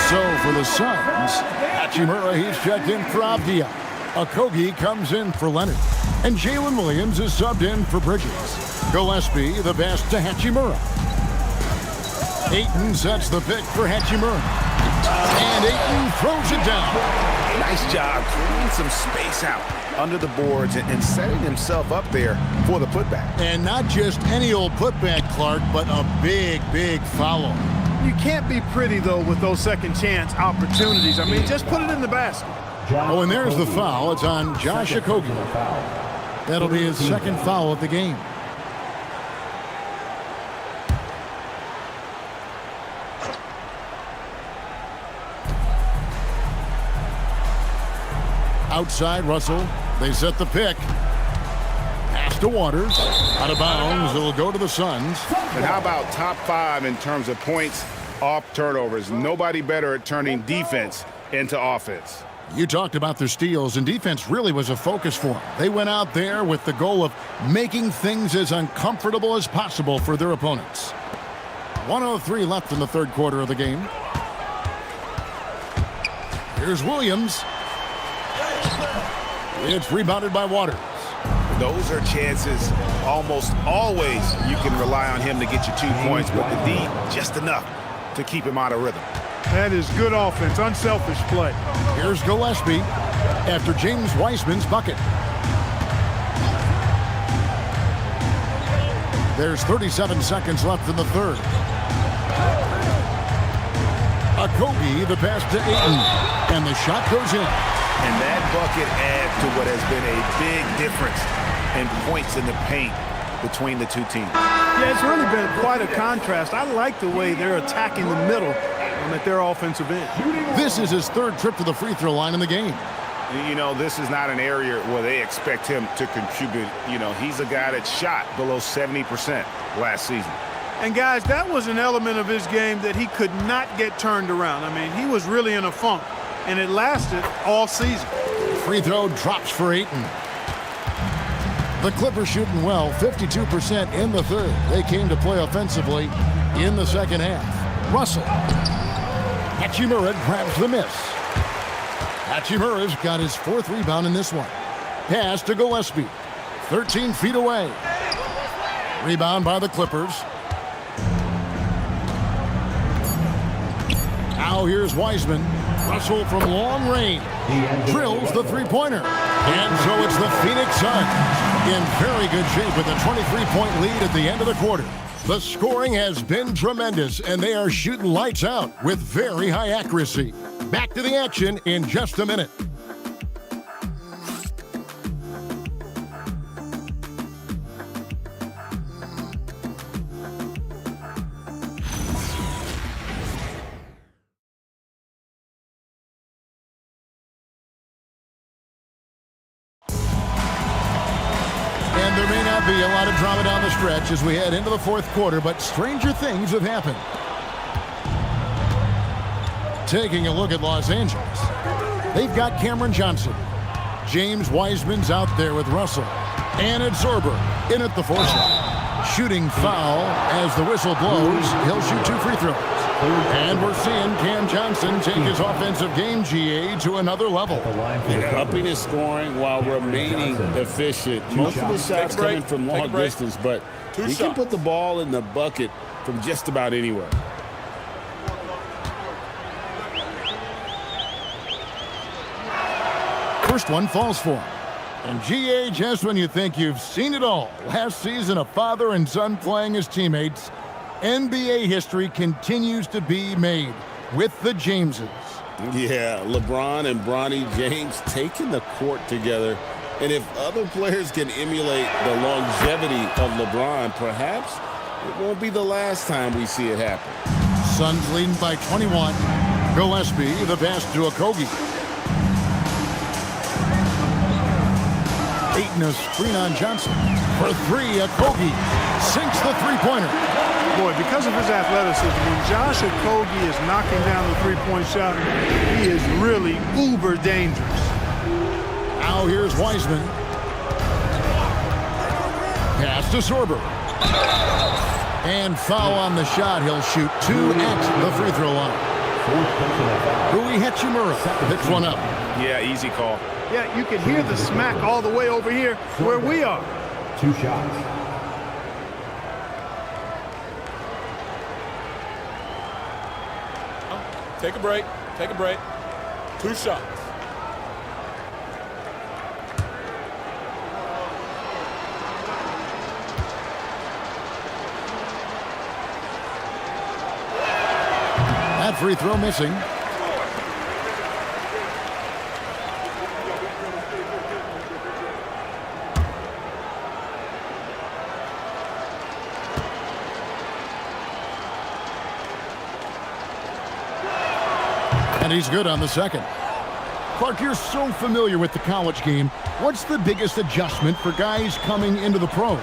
Speaker 1: So for the Suns, Hachimura, he's checked in for Avdia. Okogie comes in for Leonard. And Jalen Williams is subbed in for Bridges. Gillespie, the pass to Hachimura. Ayton sets the pick for Hachimura. And Ayton throws it down.
Speaker 5: Nice job clearing some space out under the boards and setting himself up there for the putback.
Speaker 1: And not just any old putback, Clark, but a big, big foul.
Speaker 3: You can't be pretty, though, with those second chance opportunities. I mean, just put it in the basket.
Speaker 1: Oh, and there's the foul. It's on Josh Okogie. That'll be his second foul of the game. Outside, Russell. They set the pick. Pass to Waters. Out of bounds. It'll go to the Suns.
Speaker 2: And how about top 5 in terms of points off turnovers? Nobody better at turning defense into offense.
Speaker 1: You talked about their steals, and defense really was a focus for them. They went out there with the goal of making things as uncomfortable as possible for their opponents. 1:03 left in the third quarter of the game. Here's Williams. It's rebounded by Waters.
Speaker 5: Those are chances almost always you can rely on him to get you 2 points, but the D just enough to keep him out of rhythm.
Speaker 3: That is good offense, unselfish play.
Speaker 1: Here's Gillespie after James Wiseman's bucket. There's 37 seconds left in the third. Okogie, the pass to Ayton, and the shot goes in.
Speaker 5: And that bucket adds to what has been a big difference in points in the paint between the two teams.
Speaker 3: Yeah, it's really been quite a contrast. I like the way they're attacking the middle at their offensive end.
Speaker 1: This is his third trip to the free throw line in the game.
Speaker 2: You know, this is not an area where they expect him to contribute. You know, he's a guy that shot below 70% last season.
Speaker 3: And, guys, that was an element of his game that he could not get turned around. I mean, he was really in a funk, and it lasted all season.
Speaker 1: Free throw drops for Ayton. The Clippers shooting well, 52% in the third. They came to play offensively in the second half. Russell. Hachimura grabs the miss. Hachimura's got his fourth rebound in this one. Pass to Gillespie. 13 feet away. Rebound by the Clippers. Now here's Wiseman. Russell from long range drills the three-pointer. And so it's the Phoenix Suns in very good shape with a 23-point lead at the end of the quarter. The scoring has been tremendous, and they are shooting lights out with very high accuracy. Back to the action in just a minute. There'll be a lot of drama down the stretch as we head into the fourth quarter, but stranger things have happened. Taking a look at Los Angeles, they've got Cameron Johnson. James Wiseman's out there with Russell. And it's Zorber in at the four-shot. Shooting foul as the whistle blows. He'll shoot 2 free throws. And we're seeing Cam Johnson take his offensive game, GA, to another level.
Speaker 2: Upping his scoring while remaining efficient. Most of the shots coming from long distance, but he can put the ball in the bucket from just about anywhere.
Speaker 1: First one falls for him. And GA, just when you think you've seen it all, last season a father and son playing as teammates, NBA history continues to be made with the Jameses.
Speaker 2: Yeah, LeBron and Bronny James taking the court together. And if other players can emulate the longevity of LeBron, perhaps it won't be the last time we see it happen.
Speaker 1: Suns leading by 21. Gillespie, the pass to Okogie. Ayton a screen on Johnson. For 3, Okogie sinks the three-pointer.
Speaker 3: Boy, because of his athleticism, when Josh Okogie is knocking down the three-point shot, he is really uber dangerous.
Speaker 1: Now here's Wiseman. Pass to Zorber. And foul on the shot. He'll shoot 2 at the free throw line. Rui Hachimura picks one up.
Speaker 5: Yeah, easy call.
Speaker 3: Yeah, you can hear the smack all the way over here where we are.
Speaker 6: 2 shots.
Speaker 9: Take a break. Take a break. 2 shots.
Speaker 1: That free throw missing. And he's good on the second. Clark, you're so familiar with the college game. What's the biggest adjustment for guys coming into the pros?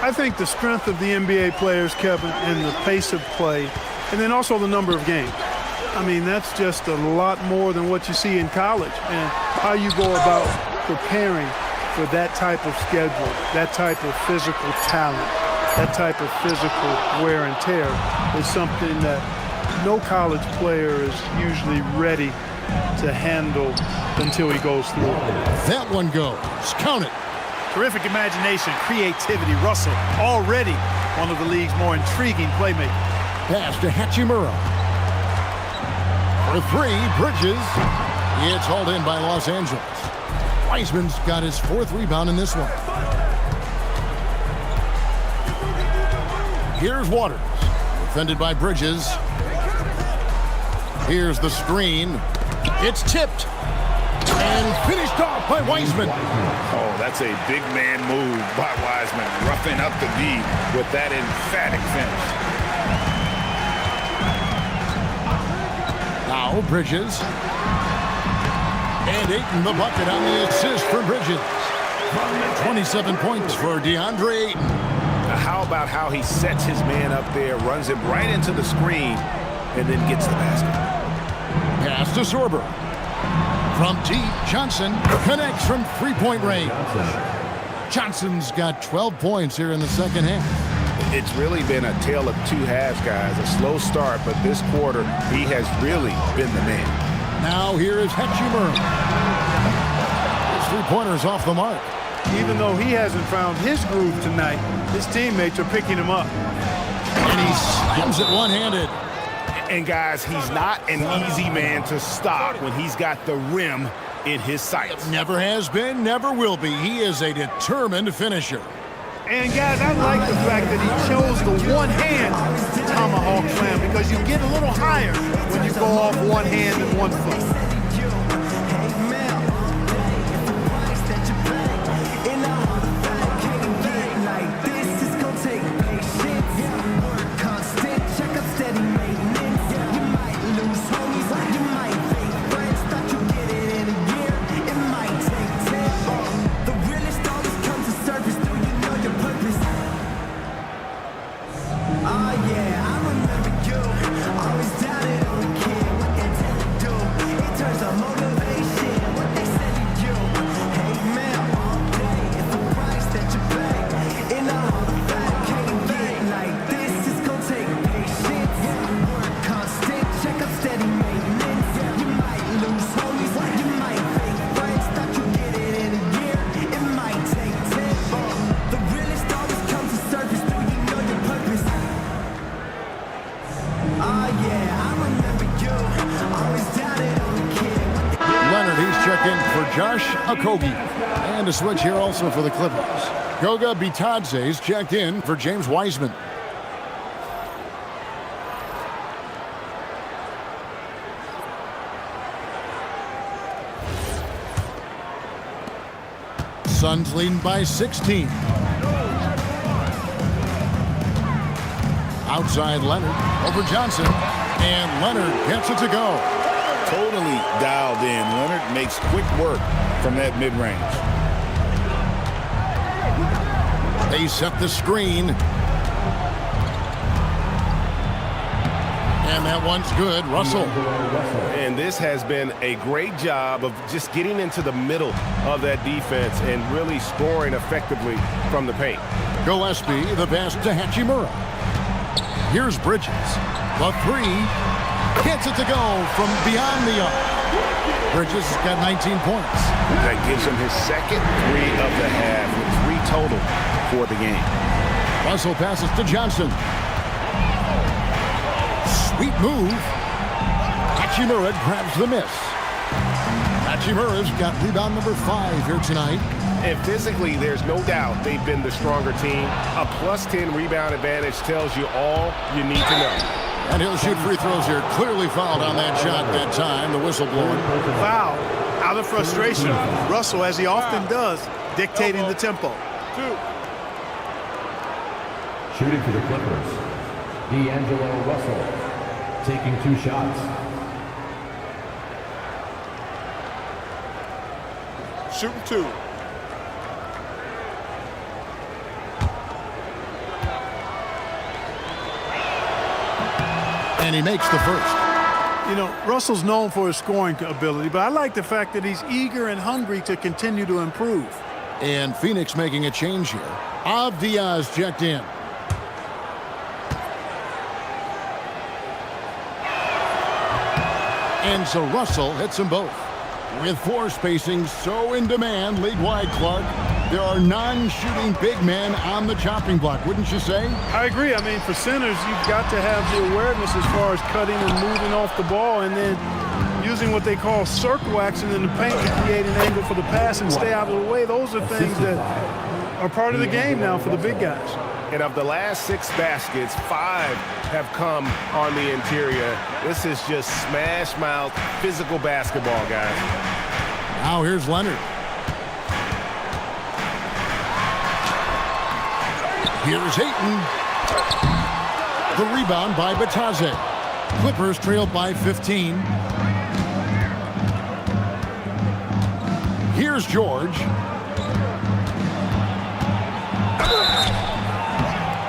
Speaker 3: I think the strength of the NBA players, Kevin, and the pace of play, and then also the number of games. I mean, that's just a lot more than what you see in college. And how you go about preparing for that type of schedule, that type of physical talent, that type of physical wear and tear is something that no college player is usually ready to handle until he goes through it.
Speaker 1: That one goes. Count it.
Speaker 3: Terrific imagination, creativity. Russell already one of the league's more intriguing playmakers.
Speaker 1: Pass to Hachimura. For 3, Bridges. It's hauled in by Los Angeles. Wiseman's got his 4th rebound in this one. Here's Waters. Defended by Bridges. Here's the screen. It's tipped. And finished off by Wiseman.
Speaker 5: Oh, that's a big man move by Wiseman, roughing up the D with that emphatic finish.
Speaker 1: Now Bridges. And Ayton the bucket on the assist from Bridges. 27 points for DeAndre Ayton.
Speaker 5: Now how about how he sets his man up there, runs him right into the screen, and then gets the basket.
Speaker 1: Pass to Zorber. From deep, Johnson connects from three-point range. Johnson's got 12 points here in the second half.
Speaker 5: It's really been a tale of 2 halves, guys. A slow start, but this quarter, he has really been the man.
Speaker 1: Now here is Hachimura. His three-pointer's off the mark.
Speaker 3: Even though he hasn't found his groove tonight, his teammates are picking him up.
Speaker 1: And he slams it one-handed.
Speaker 5: And guys, he's not an easy man to stop when he's got the rim in his sights.
Speaker 1: Never has been, never will be. He is a determined finisher.
Speaker 3: And guys, I like the fact that he chose the one-hand tomahawk slam because you get a little higher when you go off one hand and one foot.
Speaker 1: checked in for Josh Okogie. And a switch here also for the Clippers. Goga Bitadze's checked in for James Wiseman. Suns leading by 16. Outside Leonard over Johnson. And Leonard gets it to go.
Speaker 2: Totally dialed in. Leonard makes quick work from that mid-range.
Speaker 1: They set the screen. And that one's good. Russell.
Speaker 5: And this has been a great job of just getting into the middle of that defense and really scoring effectively from the paint.
Speaker 1: Gillespie, the pass to Hachimura. Here's Bridges. The three. Gets it to go from beyond the arc. Bridges has got 19 points.
Speaker 5: That gives him his second three of the half, with 3 total for the game.
Speaker 1: Russell passes to Johnson. Sweet move. Hachimura grabs the miss. Hachimura's got rebound number 5 here tonight.
Speaker 5: And physically, there's no doubt they've been the stronger team. A +10 rebound advantage tells you all you need to know.
Speaker 1: And he'll shoot free throws here. Clearly fouled on that shot that time. The whistle blowing.
Speaker 3: Foul. Out of frustration. Russell, as he often does, dictating the tempo.
Speaker 6: Shooting for the Clippers, D'Angelo Russell, taking 2 shots.
Speaker 9: Shooting 2.
Speaker 1: And he makes the first.
Speaker 3: You know, Russell's known for his scoring ability, but I like the fact that he's eager and hungry to continue to improve.
Speaker 1: And Phoenix making a change here. Avdia's checked in. And so Russell hits them both. With floor spacing so in demand, league-wide, Clark, there are non-shooting big men on the chopping block, wouldn't you say?
Speaker 3: I agree. I mean, for centers, you've got to have the awareness as far as cutting and moving off the ball and then using what they call circle action in the paint to create an angle for the pass and stay out of the way. Those are things that are part of the game now for the big guys.
Speaker 5: And of the last 6 baskets, 5 have come on the interior. This is just smash mouth physical basketball, guys.
Speaker 1: Now here's Leonard. Here's Ayton. The rebound by Bitadze. Clippers trail by 15. Here's George.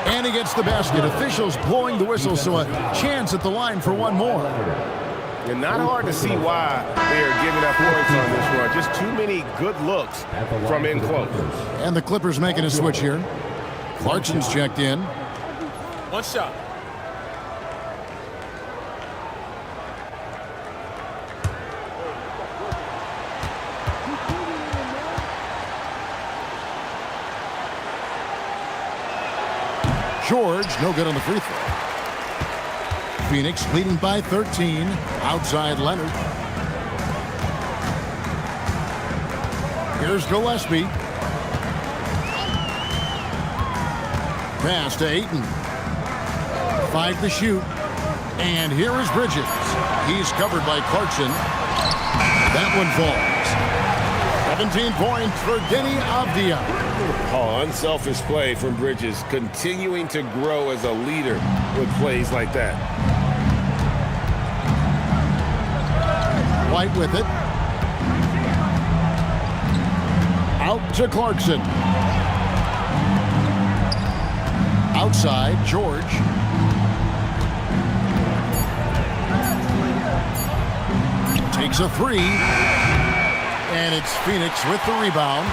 Speaker 1: And he gets the basket. Officials blowing the whistle, so a chance at the line for one more.
Speaker 5: And not hard to see why they are giving up points on this run. Just too many good looks from in close.
Speaker 1: And the Clippers making a switch here. Clarkson's checked in.
Speaker 9: 1 shot.
Speaker 1: George, no good on the free throw. Phoenix leading by 13. Outside Leonard. Here's Gillespie. Pass to Ayton. 5 to shoot. And here is Bridges. He's covered by Clarkson. That one falls. 17 points for Deni Avdija.
Speaker 2: Oh, unselfish play from Bridges, continuing to grow as a leader with plays like that.
Speaker 1: White with it. Out to Clarkson. Outside, George. Takes a 3. And it's Phoenix with the rebound.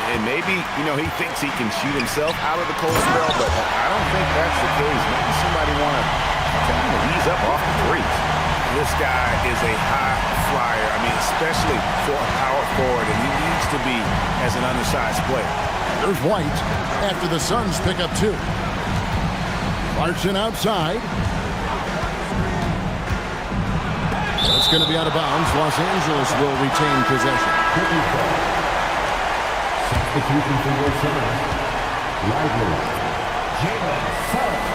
Speaker 5: And maybe, you know, he thinks he can shoot himself out of the cold spell, but I don't think that's the case. Maybe somebody want to tell him to ease up off the threes. This guy is a high flyer. I mean, especially for a power forward, and he needs to be as an undersized player.
Speaker 1: There's White after the Suns pick up 2. Clarkson outside. It's going to be out of bounds. Los Angeles will retain possession.
Speaker 6: Substitution for your Suns. Lively. Jalen Suggs.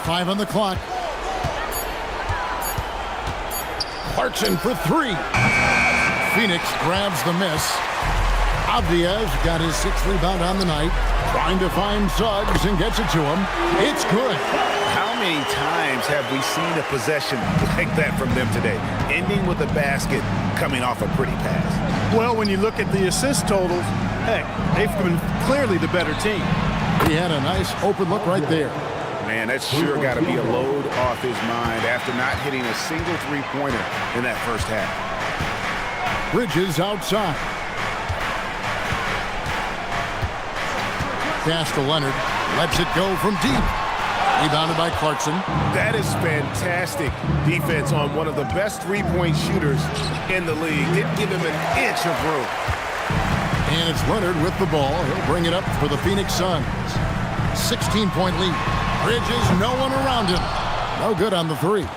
Speaker 1: Five on the clock. Clarkson for three. Phoenix grabs the miss. Avdia's got his sixth rebound on the night. Trying to find Suggs and gets it to him. It's good.
Speaker 5: How many times have we seen a possession like that from them today? Ending with a basket, coming off a pretty pass.
Speaker 3: Well, when you look at the assist totals, heck, they've been clearly the better team.
Speaker 1: He had a nice open look right there.
Speaker 5: Man, that's sure got to be a load off his mind after not hitting a single three-pointer in that first half.
Speaker 1: Bridges outside. Pass to Leonard. Lets it go from deep. Rebounded by Clarkson.
Speaker 5: That is fantastic defense on one of the best three-point shooters in the league. Didn't give him an inch of room.
Speaker 1: And it's Leonard with the ball. He'll bring it up for the Phoenix Suns. 16-point lead. Bridges, no one around him. No good on the three.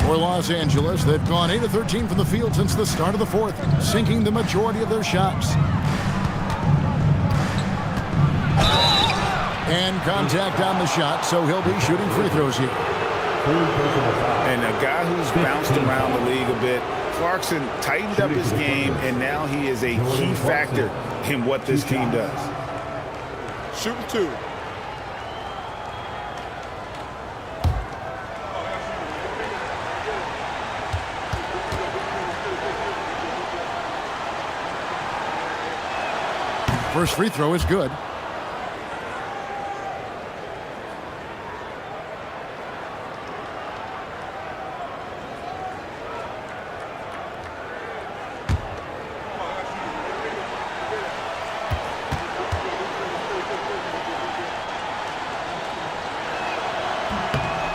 Speaker 1: For Los Angeles, they've gone 8 of 13 from the field since the start of the fourth, sinking the majority of their shots. And contact on the shot, so he'll be shooting free throws here.
Speaker 5: And a guy who's bounced around the league a bit, Clarkson tightened up his game, and now he is a key factor in what this team does.
Speaker 9: Shooting two.
Speaker 1: First free throw is good.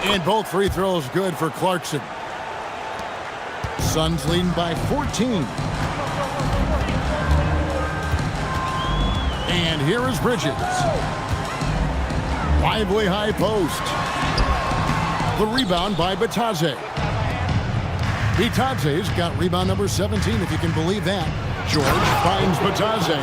Speaker 1: And both free throws good for Clarkson. Suns leading by 14. And here is Bridges. Lively high post. The rebound by Bitadze. Bitadze's got rebound number 17, if you can believe that. George finds Bitadze.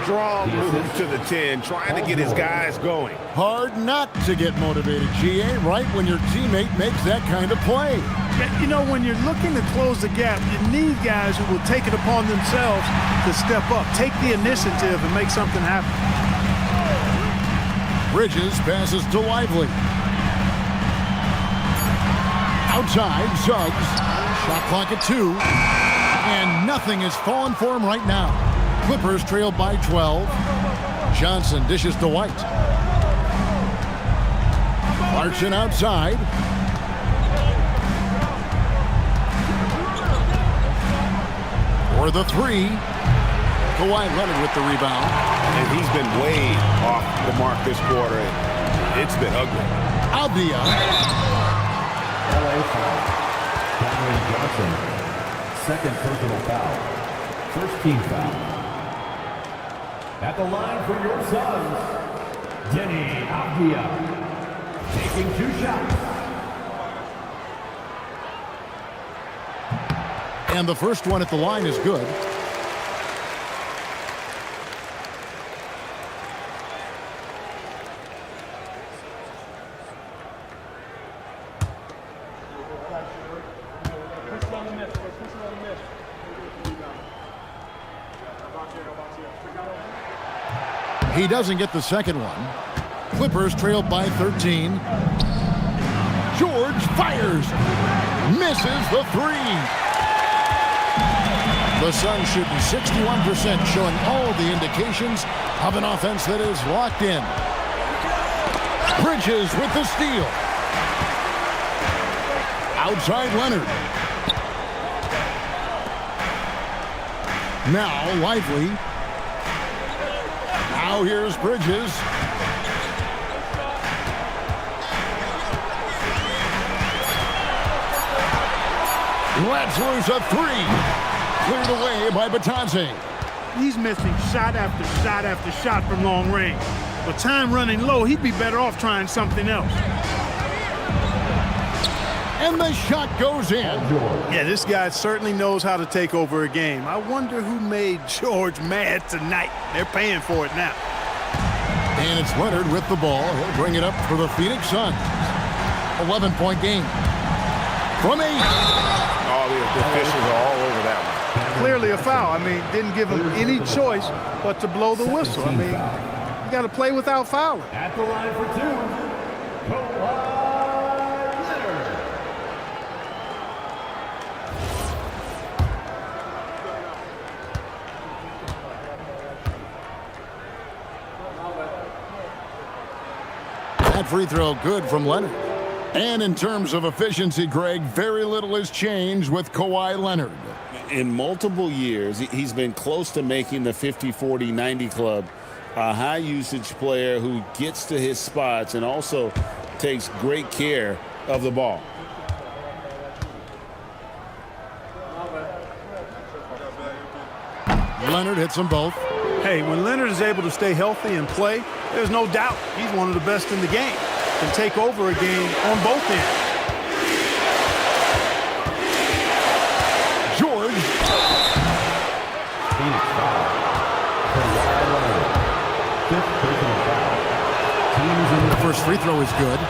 Speaker 5: Strong move to the 10, trying to get his guys going.
Speaker 1: Hard not to get motivated, GA, right when your teammate makes that kind of play.
Speaker 3: You know, when you're looking to close the gap, you need guys who will take it upon themselves to step up, take the initiative, and make something happen.
Speaker 1: Bridges passes to Lively. Outside, Suggs. Shot clock at 2. And nothing is falling for him right now. Clippers trail by 12. Johnson dishes to White. Clarkson outside. For the three. Kawhi Leonard with the rebound.
Speaker 5: And he's been way off the mark this quarter. It's been ugly.
Speaker 1: Avdia.
Speaker 6: LA foul. Cameron Johnson. Second personal foul. First team foul. At the line for your Suns, Denny Avdia. Taking 2 shots.
Speaker 1: And the first one at the line is good. He doesn't get the second one. Clippers trail by 13. George fires. Misses the three. The Suns shooting 61%, showing all the indications of an offense that is locked in. Bridges with the steal. Outside Leonard. Now Lively. Now here's Bridges. Lets loose a three. Cleared away by Bitadze.
Speaker 3: He's missing shot after shot after shot from long range. With time running low, he'd be better off trying something else.
Speaker 1: And the shot goes in.
Speaker 3: Yeah, this guy certainly knows how to take over a game. I wonder who made George mad tonight. They're paying for it now.
Speaker 1: And it's Leonard with the ball. He'll bring it up for the Phoenix Suns. 11-point game. From 8.
Speaker 5: Oh, the officials are all over that one.
Speaker 3: Clearly a foul. I mean, didn't give him any choice but to blow the whistle. I mean, you got to play without fouling.
Speaker 6: At the line for 2, Kawhi Leonard.
Speaker 1: That free throw good from Leonard. And in terms of efficiency, Greg, very little has changed with Kawhi Leonard.
Speaker 2: In multiple years, he's been close to making the 50-40-90 club. A high-usage player who gets to his spots and also takes great care of the ball.
Speaker 1: Leonard hits them both.
Speaker 3: Hey, when Leonard is able to stay healthy and play, there's no doubt he's one of the best in the game. Can take over a game on both ends.
Speaker 1: George.
Speaker 6: Phoenix foul. Kawhi Leonard. 5th personal foul. Teams in
Speaker 1: The first free throw is good.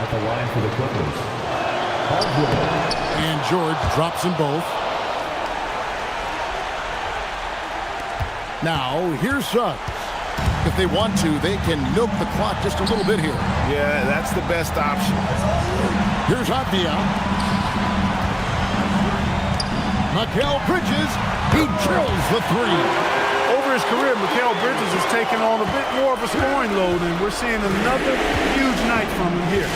Speaker 6: at the line for the Clippers. Paul George.
Speaker 1: And George drops them both. Now, here's Suggs. If they want to, they can milk the clock just a little bit here.
Speaker 5: Yeah, that's the best option.
Speaker 1: Here's Avdia. Mikal Bridges, he drills the 3.
Speaker 3: Over his career, Mikal Bridges has taken on a bit more of a scoring load, and we're seeing another huge night from him here.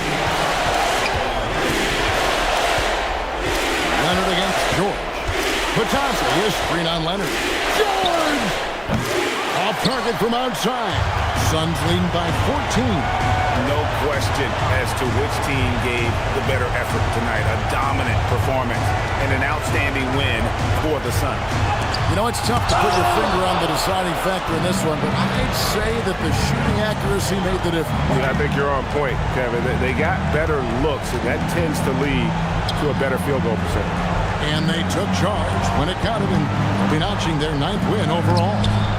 Speaker 1: Leonard against George. Patazzi is screen on Leonard. George! Off target from outside. Suns leading by 14.
Speaker 5: No question as to which team gave the better effort tonight. A dominant performance and an outstanding win for the Suns.
Speaker 1: You know, it's tough to put your finger on the deciding factor in this one, but I'd say that the shooting accuracy made the difference.
Speaker 5: Yeah, I think you're on point, Kevin. They got better looks, and that tends to lead to a better field goal percentage.
Speaker 1: And they took charge when it counted in notching their 9th win overall.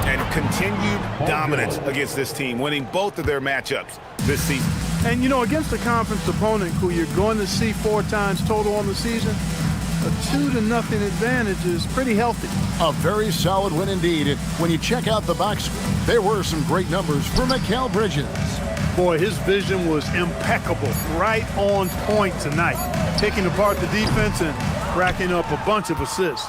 Speaker 5: And continued dominance against this team, winning both of their matchups this season.
Speaker 3: And, you know, against a conference opponent who you're going to see 4 times total on the season, a 2-0 advantage is pretty healthy.
Speaker 1: A very solid win indeed. And when you check out the box score, there were some great numbers for Mikal Bridges.
Speaker 3: Boy, his vision was impeccable, right on point tonight, taking apart the defense and racking up a bunch of assists.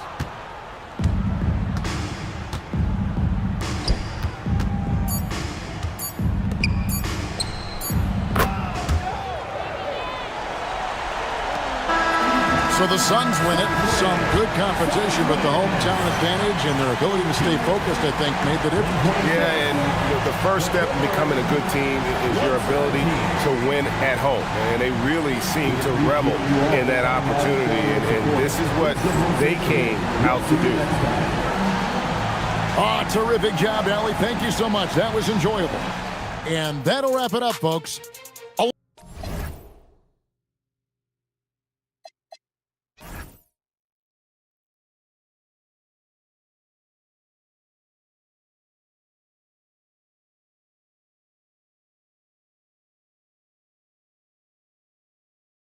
Speaker 1: So the Suns win it. Some good competition, but the hometown advantage and their ability to stay focused, I think, made the difference.
Speaker 5: Yeah, and the first step in becoming a good team is your ability to win at home. And they really seem to revel in that opportunity. And this is what they came out to do.
Speaker 1: Ah, terrific job, Allie. Thank you so much. That was enjoyable. And that'll wrap it up, folks.